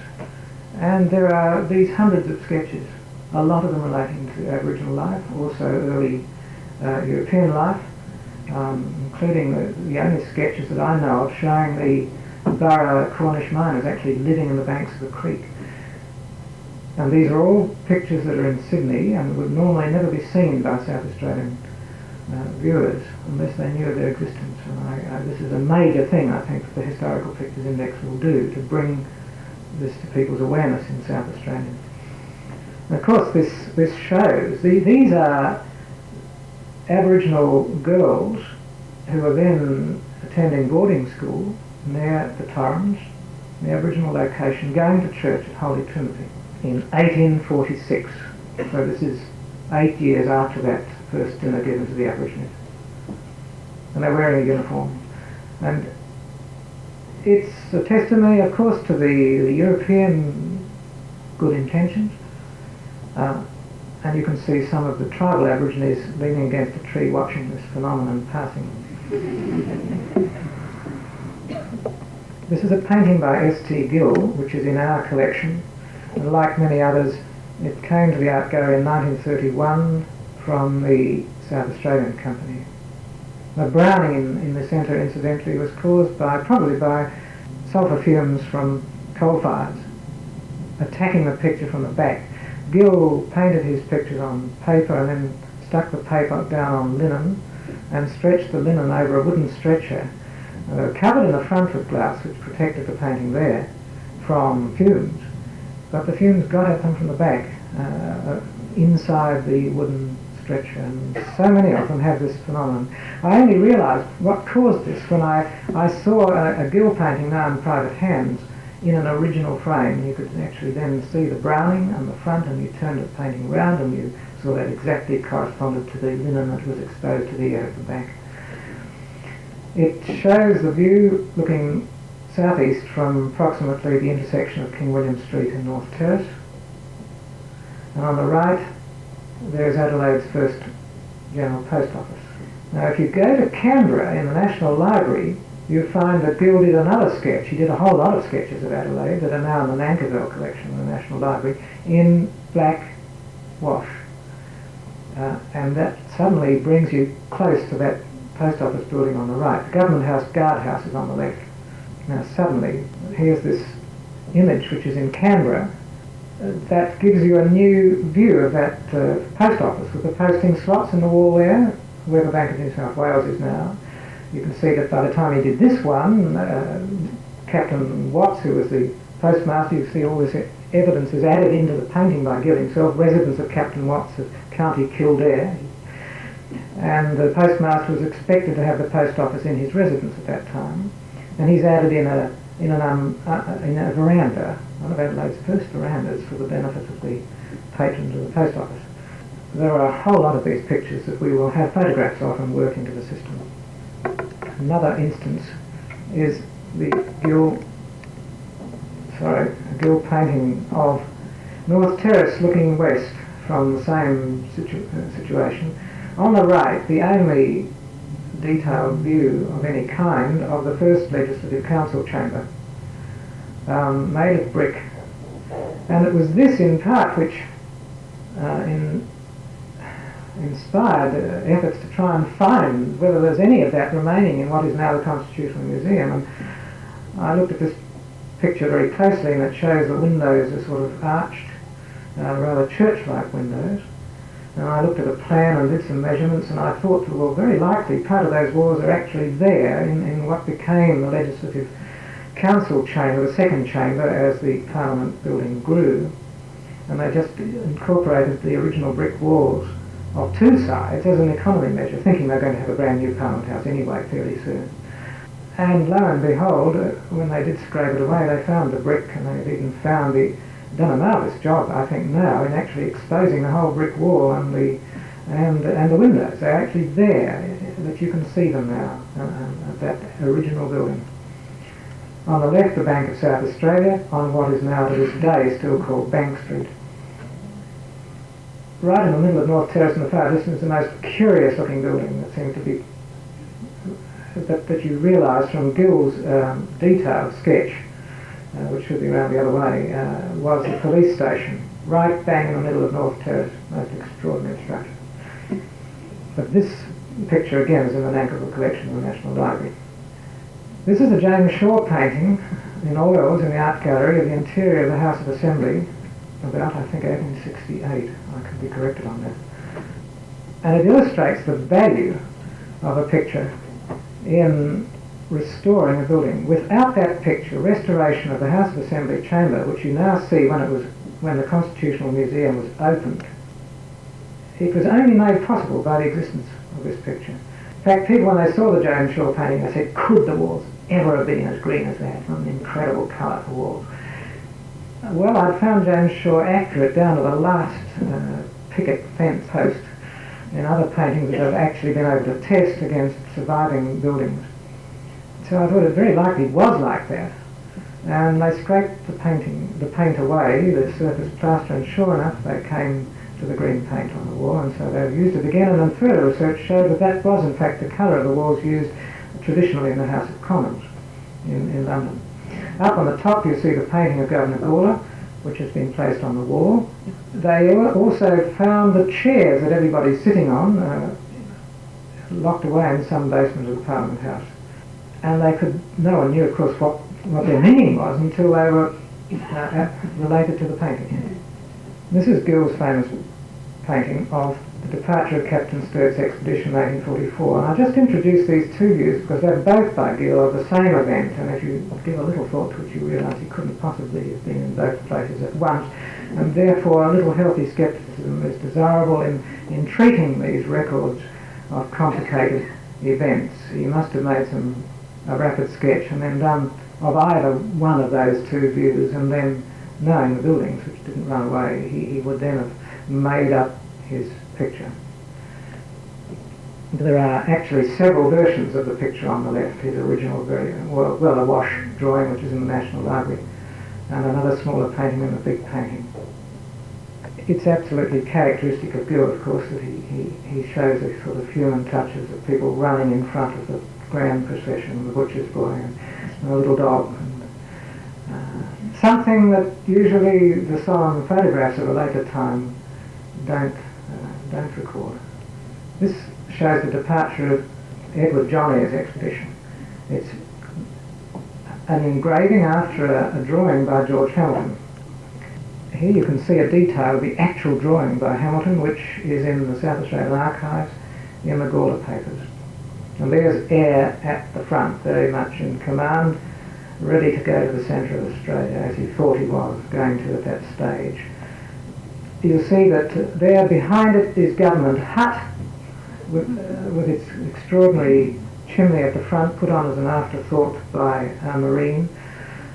And there are these hundreds of sketches, a lot of them relating to Aboriginal life, also early European life, including the only sketches that I know of showing the Burra Cornish miners actually living in the banks of a creek. And these are all pictures that are in Sydney and would normally never be seen by South Australian viewers unless they knew of their existence. And this is a major thing, I think, that the Historical Pictures Index will do to bring this to people's awareness in South Australia. And of course this shows, these are Aboriginal girls who are then attending boarding school near the Torrens, the Aboriginal location, going to church at Holy Trinity in 1846. So this is 8 years after that first dinner given to the Aborigines. And they're wearing a uniform. And it's a testimony, of course, to the European good intentions. And you can see some of the tribal Aborigines leaning against a tree watching this phenomenon passing. This is a painting by S.T. Gill, which is in our collection. And like many others, it came to the Art Gallery in 1931 from the South Australian Company. The browning in the centre, incidentally, was caused probably by sulphur fumes from coal fires attacking the picture from the back. Gill painted his pictures on paper and then stuck the paper down on linen and stretched the linen over a wooden stretcher. They were covered in the front with glass, which protected the painting there from fumes, but the fumes got at them from the back, inside the wooden stretcher, and so many of them have this phenomenon. I only realised what caused this when I saw a Gill painting now in private hands in an original frame. You could actually then see the browning on the front, and you turned the painting round and you saw that exactly corresponded to the linen that was exposed to the air at the back. It shows the view looking southeast from approximately the intersection of King William Street and North Terrace. And on the right, there's Adelaide's first General Post Office. Now, if you go to Canberra in the National Library, you find that Gill did another sketch. He did a whole lot of sketches of Adelaide that are now in the Nankerville collection in the National Library in black wash. And that suddenly brings you close to that post office building on the right. The Government House guardhouse is on the left. Now suddenly, here's this image which is in Canberra that gives you a new view of that post office with the posting slots in the wall there, where the Bank of New South Wales is now. You can see that by the time he did this one, Captain Watts, who was the postmaster, you see all this evidence is added into the painting by Gill himself, residence of Captain Watts of County Kildare. And the postmaster was expected to have the post office in his residence at that time, and he's added in a veranda, one of Adelaide's first verandas, for the benefit of the patrons of the post office. There are a whole lot of these pictures that we will have photographs of and work into the system. Another instance is the Gill painting of North Terrace looking west from the same situation. On the right, the only detailed view of any kind of the first Legislative Council chamber, made of brick. And it was this in part which inspired efforts to try and find whether there's any of that remaining in what is now the Constitutional Museum. And I looked at this picture very closely, and it shows the windows are sort of arched, rather church-like windows. And I looked at a plan and did some measurements, and I thought, well, very likely part of those walls are actually there in what became the Legislative Council chamber, the second chamber, as the Parliament building grew. And they just incorporated the original brick walls of two sides as an economy measure, thinking they're going to have a brand new Parliament House anyway fairly soon. And lo and behold, when they did scrape it away, they found the brick, and they've even done a marvellous job, I think, now in actually exposing the whole brick wall and the windows. They're actually there, that you can see them now, that original building. On the left, the Bank of South Australia, on what is now to this day still called Bank Street. Right in the middle of North Terrace in the far distance, the most curious looking building that seemed to be, that you realise from Gill's detailed sketch, which should be around the other way, was the police station, right bang in the middle of North Terrace. Most extraordinary structure. But this picture again is in the Nankerville collection of the National Library. This is a James Shaw painting in oils in the art gallery of the interior of the House of Assembly, about, I think, 1868. I could be corrected on that. And it illustrates the value of a picture in restoring a building. Without that picture, restoration of the House of Assembly chamber, which you now see when the Constitutional Museum was opened, it was only made possible by the existence of this picture. In fact, people, when they saw the James Shaw painting, they said, could the walls ever have been as green as that? An incredible colour for walls. Well, I'd found James Shaw accurate down to the last picket fence post in other paintings that have actually been able to test against surviving buildings. So I thought it very likely was like that. And they scraped the paint away, the surface plaster, and sure enough they came to the green paint on the wall, and so they've used it again, and then further research showed that that was in fact the colour of the walls used traditionally in the House of Commons in London. Up on the top you see the painting of Governor Gawler, which has been placed on the wall. They also found the chairs that everybody's sitting on, locked away in some basement of the Parliament House. And no one knew, of course, what what their meaning was until they were related to the painting. This is Gill's famous painting of the departure of Captain Sturt's expedition in 1844. And I just introduced these two views because they're both by Gill of the same event, and if you give a little thought to it, you realise he couldn't possibly have been in both places at once, and therefore a little healthy scepticism is desirable in treating these records of complicated events. He must have made a rapid sketch and then done of either one of those two views, and then, knowing the buildings, which didn't run away, he would then have made up his picture. There are actually several versions of the picture on the left, his original very well awash drawing, which is in the National Library, and another smaller painting and a big painting. It's absolutely characteristic of Gill, of course, that he shows these sort of human touches of people running in front of the grand procession, the butcher's boy and a little dog. And, something that usually the solemn photographs of a later time don't record. This shows the departure of Edward John Eyre's expedition. It's an engraving after a drawing by George Hamilton. Here you can see a detail of the actual drawing by Hamilton, which is in the South Australian Archives in the Gawler papers. And there's Eyre at the front, very much in command, ready to go to the centre of Australia, as he thought he was going to at that stage. You'll see that there behind it is Government Hut, with its extraordinary chimney at the front, put on as an afterthought by a Marine.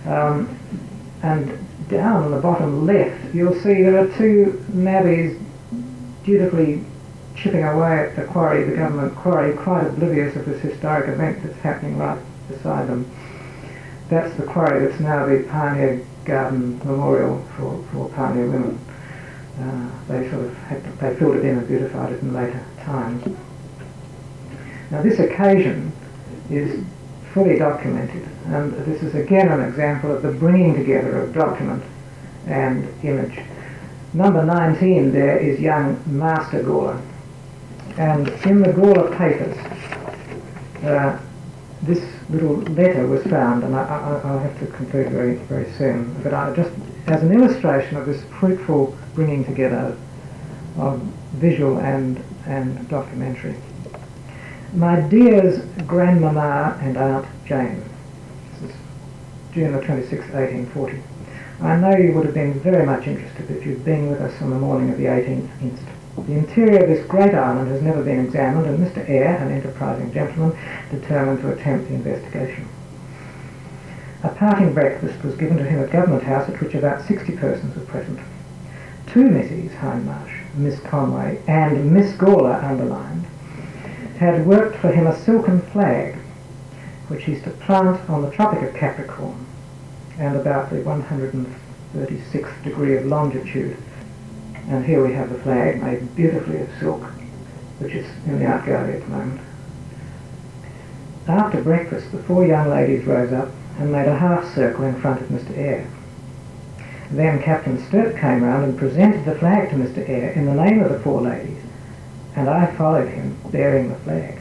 And down on the bottom left, you'll see there are two navvies dutifully chipping away at the quarry, the government quarry, quite oblivious of this historic event that's happening right beside them. That's the quarry that's now the Pioneer Garden Memorial for pioneer women. They sort of they filled it in and beautified it in later times. Now this occasion is fully documented, and this is again an example of the bringing together of document and image. Number 19 there is young Master Gawler, and in the Gawler papers this little letter was found, and I'll have to conclude very, very soon, but just as an illustration of this fruitful bringing together of visual and documentary. My dear's grandmama and Aunt Jane. This is June the 26th, 1840. I know you would have been very much interested if you'd been with us on the morning of the 18th inst. The interior of this great island has never been examined, and Mr. Eyre, an enterprising gentleman, determined to attempt the investigation. A parting breakfast was given to him at Government House, at which about 60 persons were present. Two Misses Hindmarsh, Miss Conway and Miss Gawler underlined, had worked for him a silken flag, which he's to plant on the Tropic of Capricorn and about the 136th degree of longitude. And here we have the flag made beautifully of silk, which is in the art gallery at the moment. After breakfast, the four young ladies rose up and made a half circle in front of Mr. Eyre. Then Captain Sturt came round and presented the flag to Mr. Eyre in the name of the four ladies, and I followed him, bearing the flag.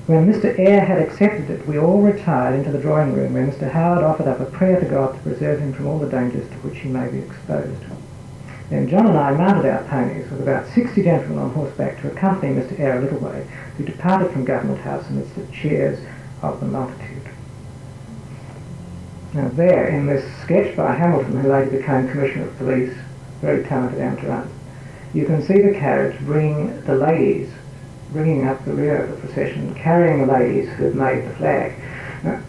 When Mr. Eyre had accepted it, we all retired into the drawing room, where Mr. Howard offered up a prayer to God to preserve him from all the dangers to which he may be exposed. Then John and I mounted our ponies with about 60 gentlemen on horseback to accompany Mr. Eyre a little way, who departed from Government House amidst the cheers of the multitude. Now there, in this sketch by Hamilton, who later became Commissioner of Police, very talented amateur, you can see the carriage bringing the ladies, bringing up the rear of the procession, carrying the ladies who had made the flag. Now,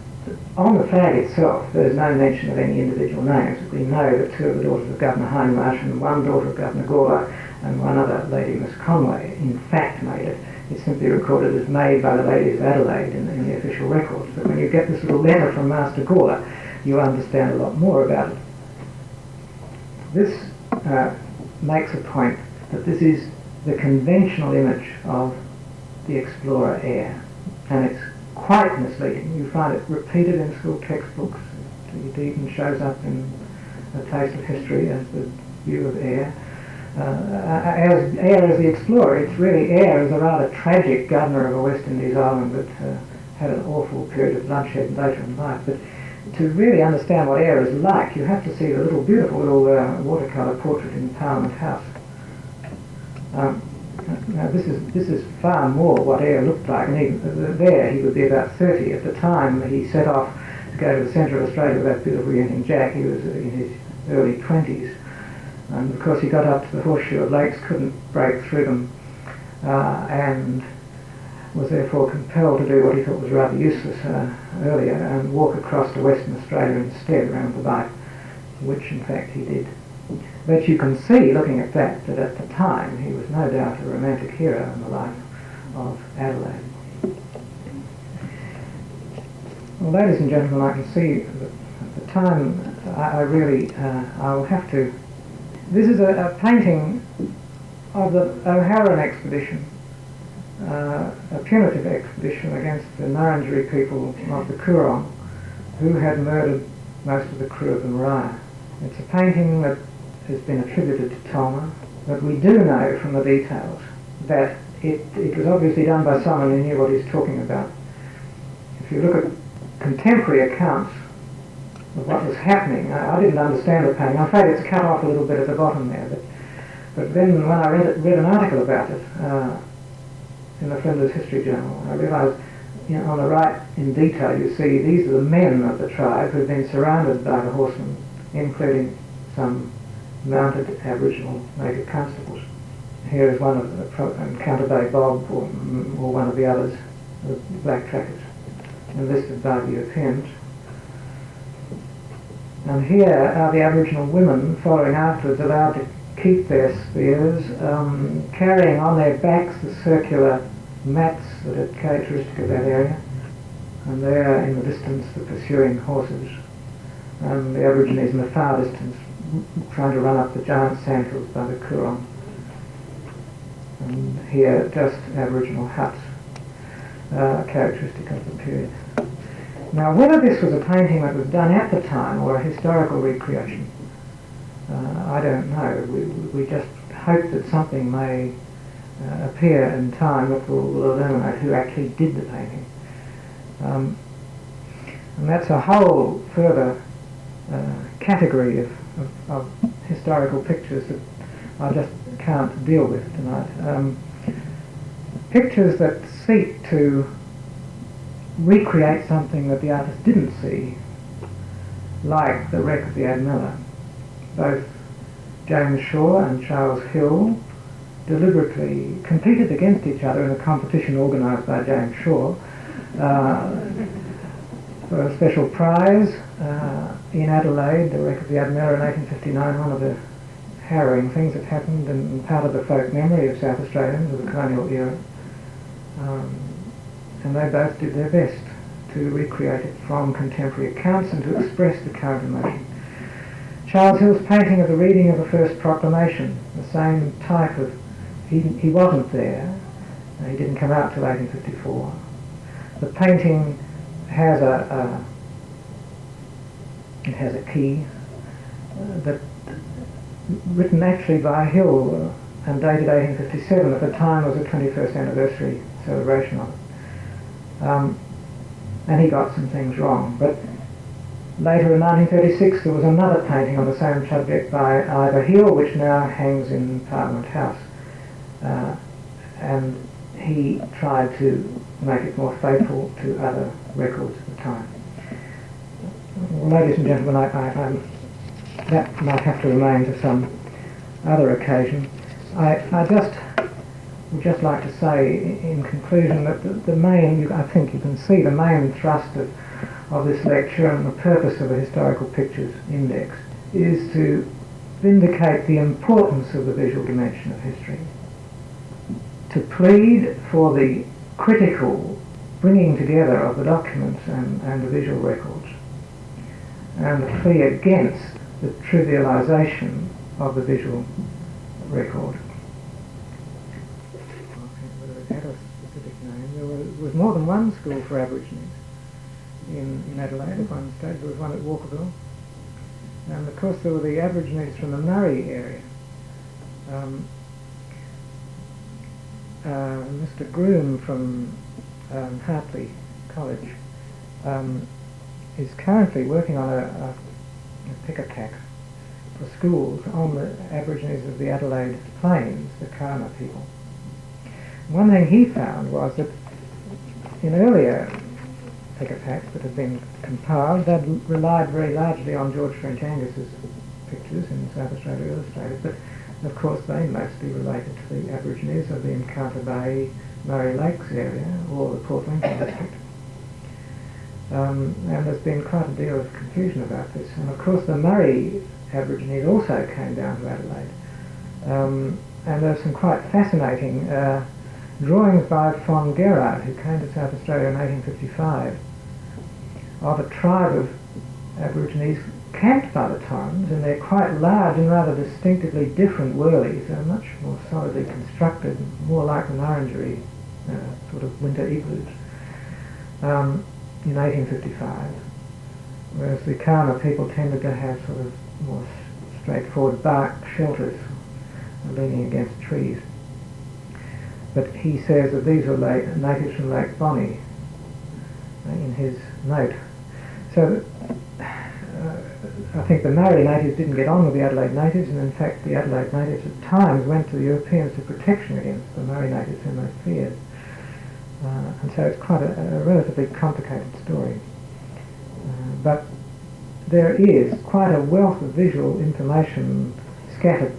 on the flag itself, there is no mention of any individual names. We know that two of the daughters of Governor Hindmarsh and one daughter of Governor Gawler and one other lady, Miss Conway, in fact made it. It's simply recorded as made by the ladies of Adelaide in the official records. But when you get this little letter from Master Gawler, you understand a lot more about it. This makes a point that this is the conventional image of the explorer Eyre, and it's quite misleading. You find it repeated in school textbooks. It even shows up in A Taste of History as the view of Eyre. As Eyre as the explorer, it's really Eyre as a rather tragic governor of a West Indies island that had an awful period of bloodshed later in life. But to really understand what Eyre is like, you have to see the beautiful little watercolour portrait in Parliament House. Now this is far more what Eyre looked like, and there he would be about 30. At the time he set off to go to the centre of Australia with that beautiful young Jack. He was in his early 20s, and of course he got up to the Horseshoe of Lakes, couldn't break through them, and was therefore compelled to do what he thought was rather useless earlier, and walk across to Western Australia instead around the Bight, which in fact he did. But you can see, looking at that at the time he was no doubt a romantic hero in the life of Adelaide. Well, ladies and gentlemen, I can see that at the time I will have to... This is a painting of the O'Haran expedition, a punitive expedition against the Ngarrindjeri people of the Coorong, who had murdered most of the crew of the Maria. It's a painting that has been attributed to Tolma, but we do know from the details that it was obviously done by someone who knew what he's talking about. If you look at contemporary accounts of what was happening, I didn't understand the painting. I'm afraid it's cut off a little bit at the bottom there, but then when I read an article about it in the Flinders History Journal, I realised, on the right in detail you see these are the men of the tribe who've been surrounded by the horsemen, including some mounted Aboriginal native constables. Here is one of the Counter Bay Bob or one of the others, the black trackers, enlisted by the Europeans. And here are the Aboriginal women following afterwards, allowed to keep their spears, carrying on their backs the circular mats that are characteristic of that area. And there in the distance the pursuing horses, and the Aborigines in the far distance trying to run up the giant sandhills by the Coorong. And here just Aboriginal huts, characteristic of the period. Now whether this was a painting that was done at the time or a historical recreation, I don't know. We just hope that something may appear in time that will illuminate who actually did the painting. And that's a whole further category of historical pictures that I just can't deal with tonight. Pictures that seek to recreate something that the artist didn't see, like the wreck of the Admella. Both James Shaw and Charles Hill deliberately competed against each other in a competition organised by James Shaw for a special prize in Adelaide, the wreck of the Admella in 1859, one of the harrowing things that happened and part of the folk memory of South Australians of the colonial era. And they both did their best to recreate it from contemporary accounts and to express the current emotion. Charles Hill's painting of the reading of the first proclamation, the same type of... He wasn't there, he didn't come out till 1854. The painting has a key that written actually by Hill and dated 1857. At the time was the 21st anniversary celebration of it. And he got some things wrong. But later in 1936 there was another painting on the same subject by Ivor Hill, which now hangs in Parliament House. And he tried to make it more faithful to other records at the time. Well, ladies and gentlemen, that might have to remain to some other occasion. I would just like to say in conclusion that the main, I think you can see the main thrust of this lecture and the purpose of a historical pictures index is to vindicate the importance of the visual dimension of history, to plead for the critical bringing together of the documents and the visual records, and the plea against the trivialisation of the visual record. Whether it had a specific name. There was more than one school for Aborigines in Adelaide at one stage. There was one at Walkerville, and of course there were the Aborigines from the Murray area. Mr. Groom from Hartley College, is currently working on a pick-a-pack for schools on the Aborigines of the Adelaide Plains, the Kaurna people. One thing he found was that in earlier pick-a-packs that had been compiled, they'd relied very largely on George French Angus's pictures in South Australia Illustrated, but of course they mostly related to the Aborigines of the Encounter Bay, Murray Lakes area, or the Port Lincoln district. And there's been quite a deal of confusion about this. And of course the Murray Aborigines also came down to Adelaide. And there's some quite fascinating drawings by von Gerard, who came to South Australia in 1855, of a tribe of Aborigines camped by the Torrens, and they're quite large and rather distinctively different wurleys. They're much more solidly constructed, more like the Orangery sort of winter igloos in 1855, whereas the Kaurna people tended to have sort of more straightforward bark shelters leaning against trees. But he says that these were natives from Lake Bonny in his note. So I think the Maori natives didn't get on with the Adelaide natives, and in fact the Adelaide natives at times went to the Europeans for protection against the Maori natives whom they feared. And so it's quite a relatively complicated story. But there is quite a wealth of visual information scattered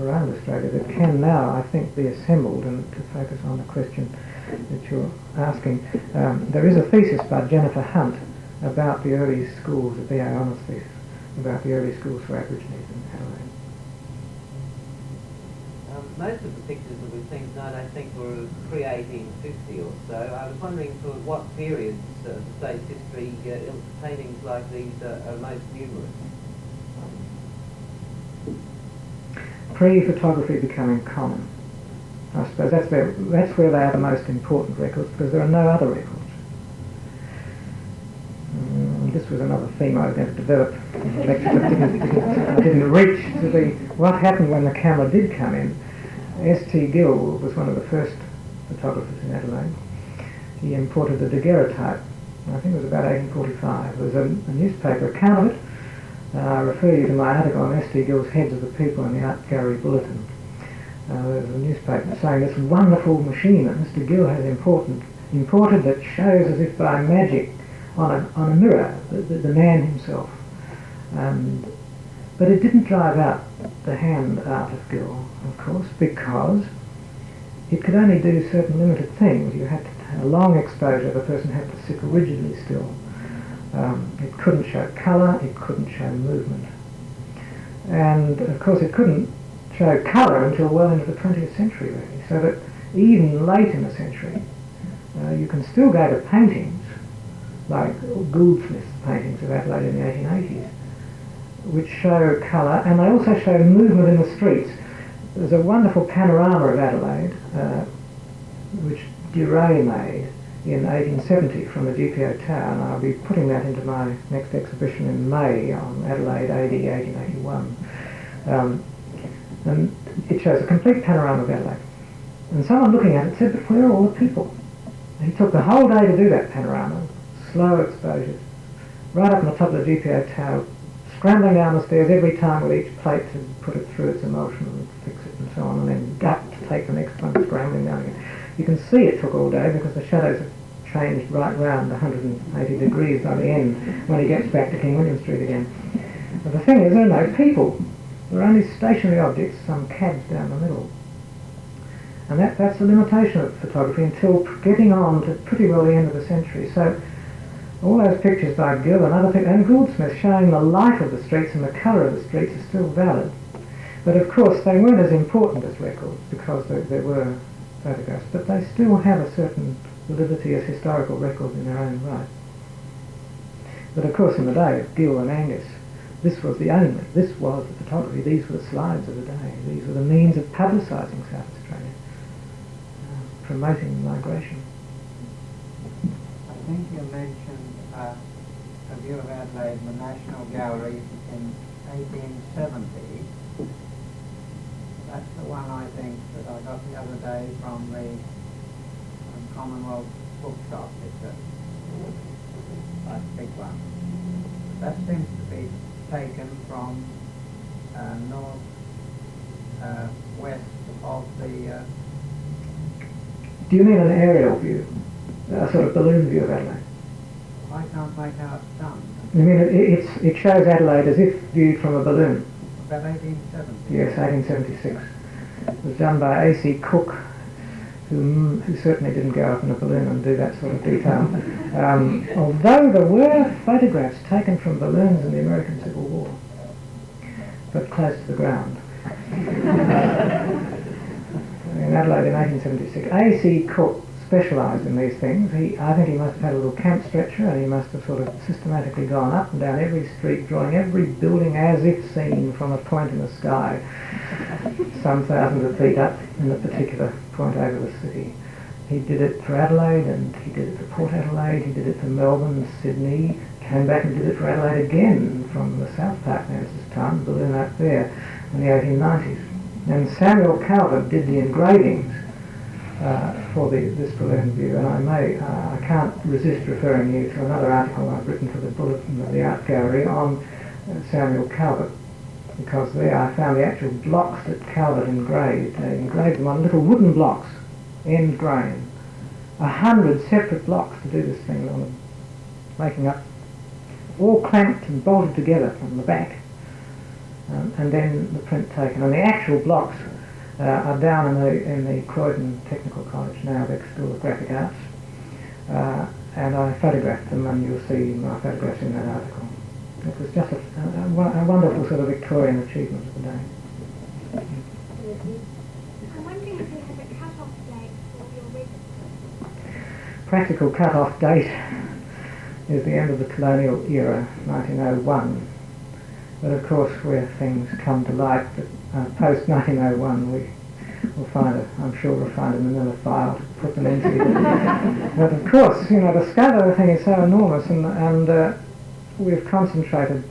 around Australia that can now, I think, be assembled. And to focus on the question that you're asking, there is a thesis by Jennifer Hunt about the early schools, a BA Honours thesis, about the early schools for Aborigines in Adelaide. Most of the pictures that we've seen tonight, I think, were pre-1850 or so. I was wondering for what periods of the state's history paintings like these are most numerous. Pre-photography becoming common. I suppose that's where they are the most important records, because there are no other records. This was another theme I was going to develop in the lecture, but I didn't reach to the what happened when the camera did come in. S.T. Gill was one of the first photographers in Adelaide. He imported the daguerreotype. I think it was about 1845. There was a newspaper account of it. I refer you to my article on S.T. Gill's Heads of the People in the Art Gallery Bulletin. There was a newspaper saying this wonderful machine that Mr. Gill has imported that shows as if by magic on a mirror the man himself. But it didn't drive out the hand art of Gill, of course, because it could only do certain limited things. You had to have a long exposure, the person had to sit rigidly still. It couldn't show colour, it couldn't show movement. And of course it couldn't show colour until well into the 20th century really, so that even late in the century you can still go to paintings like Goldsmith's paintings of Adelaide in the 1880s, which show colour, and they also show movement in the streets. There's a wonderful panorama of Adelaide, which Duray made in 1870 from the GPO Tower, and I'll be putting that into my next exhibition in May on Adelaide AD 1881. And it shows a complete panorama of Adelaide. And someone looking at it said, but where are all the people? And he took the whole day to do that panorama, slow exposures, right up on the top of the GPO Tower, scrambling down the stairs every time with each plate to put it through its emulsion and fix it and so on, and then gut to take the next one, scrambling down again. You can see it took all day because the shadows have changed right round 180 degrees by the end when he gets back to King William Street again. But the thing is, there are no people. There are only stationary objects, some cabs down the middle. And that's the limitation of photography until getting on to pretty well the end of the century. So all those pictures by Gill and other people, and Goldsmith showing the life of the streets and the colour of the streets are still valid. But of course they weren't as important as records because there were photographs, but they still have a certain validity as historical records in their own right. But of course in the day of Gill and Angus, this was the photography, these were the slides of the day, these were the means of publicising South Australia, promoting migration. I think you mentioned a view of Adelaide in the National Gallery in 1870. That's the one I think that I got the other day from the Commonwealth Bookshop. It's a one. That seems to be taken from north west of the... Do you mean an aerial view? A sort of balloon view of Adelaide? I can't make how it's done. You mean it shows Adelaide as if viewed from a balloon? About 1870. Yes, 1876. It was done by A.C. Cook, who certainly didn't go up in a balloon and do that sort of detail. Although there were photographs taken from balloons in the American Civil War, but close to the ground. In Adelaide in 1876. A.C. Cook specialised in these things. I think he must have had a little camp stretcher, and he must have sort of systematically gone up and down every street, drawing every building as if seen from a point in the sky, some thousands of feet up in a particular point over the city. He did it for Adelaide, and he did it for Port Adelaide, he did it for Melbourne, Sydney, came back and did it for Adelaide again from the South Park Nance's time, the balloon up there in the 1890s. And Samuel Calvert did the engravings for this balloon view, and I can't resist referring you to another article I've written for the Bulletin of the Art Gallery on Samuel Calvert, because there I found the actual blocks that Calvert engraved. They engraved them on little wooden blocks, end grain. 100 separate blocks to do this thing on them, making up, all clamped and bolted together from the back, and then the print taken. And the actual blocks are down in the Croydon Technical College now, the School of Graphic Arts, and I photographed them, and you'll see my photographs in that article. It was just a wonderful sort of Victorian achievement of the day. I'm wondering if you have a cut-off date for your register. Practical cut-off date is the end of the colonial era, 1901. But of course, where things come to light, post-1901, we'll find I'm sure we'll find a manila file to put them into. But of course, the scale of the thing is so enormous, and we've concentrated,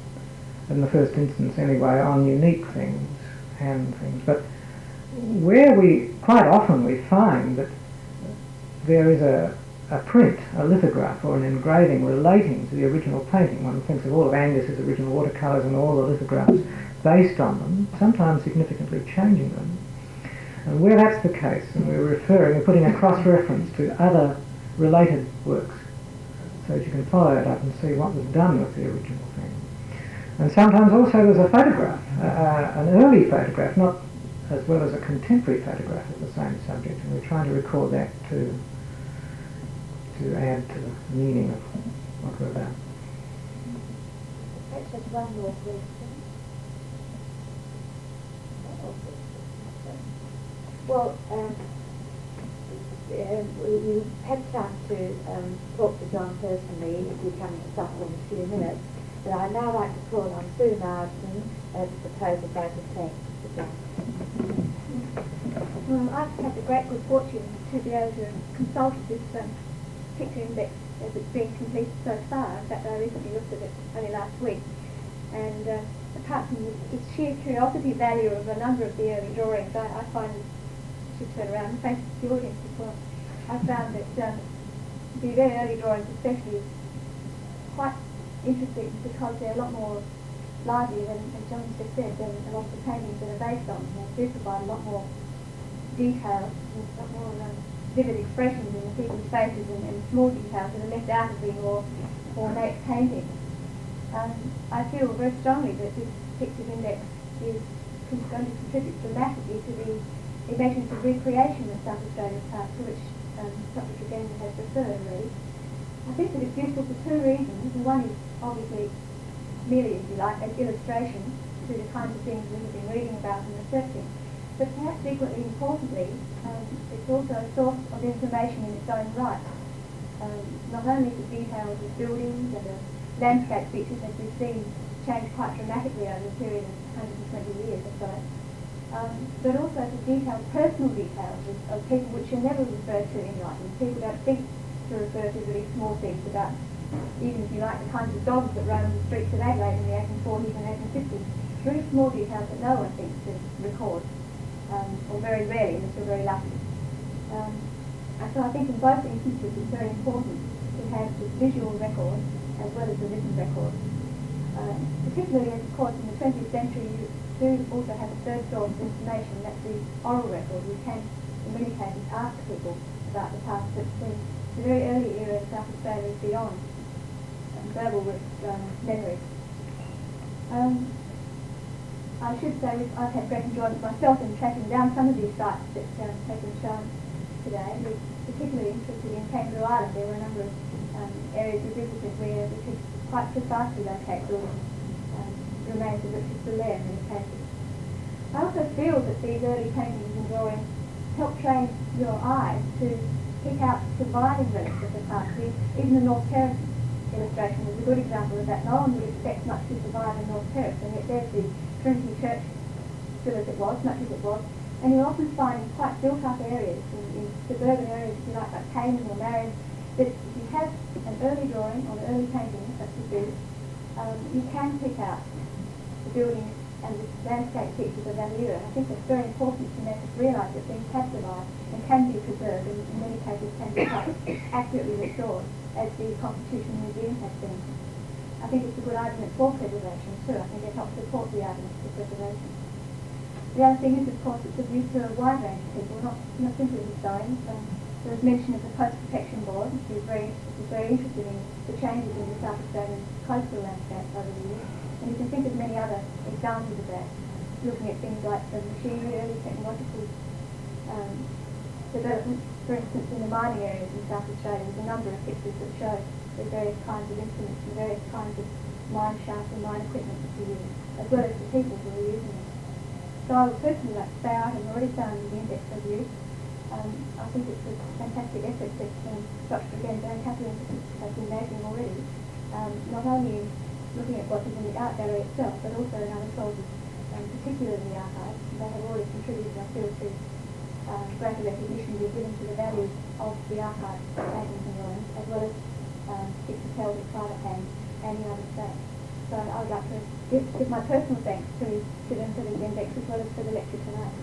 in the first instance anyway, on unique things and things. But where quite often we find that there is a print, a lithograph, or an engraving relating to the original painting. One thinks of all of Angus's original watercolours and all the lithographs based on them, sometimes significantly changing them. And where that's the case, and we're putting a cross-reference to other related works, so that you can follow it up and see what was done with the original thing. And sometimes also there's a photograph, an early photograph, not as well as a contemporary photograph of the same subject, and we're trying to record that to add to the meaning of what we're about. Let's just one more question. Well, you had time to talk to John personally. If you come to supper in a few minutes, but I'd now like to call on Sue Marsden to propose a vote of thanks to John. I've had the great good fortune to be able to consult this picture index as it's been completed so far. In fact, I recently looked at it only last week, and apart from the sheer curiosity value of a number of the early drawings, I find it, I should turn around and face the audience as well. I found that the very early drawings especially is quite interesting because they're a lot more lively than, as John just said, than a lot of the paintings that are based on. They do provide a lot more detail, a lot more vivid expressions in the people's faces and small details that are left out of the more ornate paintings. I feel very strongly that this pictures index is going to contribute dramatically to the imagined recreation of South Australian Park, to which Dr. Tregenza has referred, really. I think that it's useful for two reasons. And one is obviously merely, if you like, an illustration to the kinds of things we have been reading about and researching. But perhaps equally importantly, it's also a source of information in its own right. Not only the details of buildings and the landscape features, as we've seen change quite dramatically over a period of 120 years or so, but also the detailed personal details of people which are never referred to in writing. People don't think to refer to really small things about, even if you like, the kinds of dogs that roam the streets of Adelaide in the 1840s and 1850s. Very small details that no one thinks to record, or very rarely, unless you're very lucky. And so I think in both instances it's very important to have this visual record as well as the written record. Particularly, of course, in the 20th century, you do also have a third source of information, that's the oral record. You can, in many cases, ask people about the past, but the very early era in South Australia is beyond verbal memory. I should say I've had great enjoyment myself in tracking down some of these sites that have been shown today. We're particularly interested in Kangaroo Island. There were a number of areas we visited where we could quite precisely locate the remains of which are still there in many cases. I also feel that these early paintings and drawings help train your eyes to pick out surviving relics of the past. Even the North Terrace illustration is a good example of that. No one would expect much to survive in North Terrace, and yet there's the Trinity Church still as it was, much as it was. And you often find quite built-up areas, in suburban areas, if you like Cayman or Marion, that if you have an early drawing or an early painting, such as this, you can pick out the buildings and the landscape features of that era. I think it's very important to make us realise that things have survived and can be preserved, and in many cases can be quite accurately restored, as the Constitution Museum has been. I think it's a good argument for preservation too. I think it helps support the argument for preservation. The other thing is, of course, it's of use to a wide range of people, not simply historians. There was mention of the Post-Protection Board, which is very interested in the changes in the South Australian coastal landscape over the years. And you can think of many other examples of that, looking at things like the machinery, early technological development. For instance, in the mining areas in South Australia, there's a number of pictures that show the various kinds of instruments and various kinds of mine shafts and mine equipment that were used, as well as the people who were using it. So I would personally like to say I have already found the index of use. I think it's a fantastic effort that Dr. Tregenza and Kathleen Patitsas have been making already, not only looking at what is in the art gallery itself, but also in other sources, particularly the archives. They have already contributed, I feel, to greater recognition be given to the value of the archives paintings and drawings, as well as pictures held in private hands and in other states. So I would like to give my personal thanks to them for these index, as well as for the lecture tonight.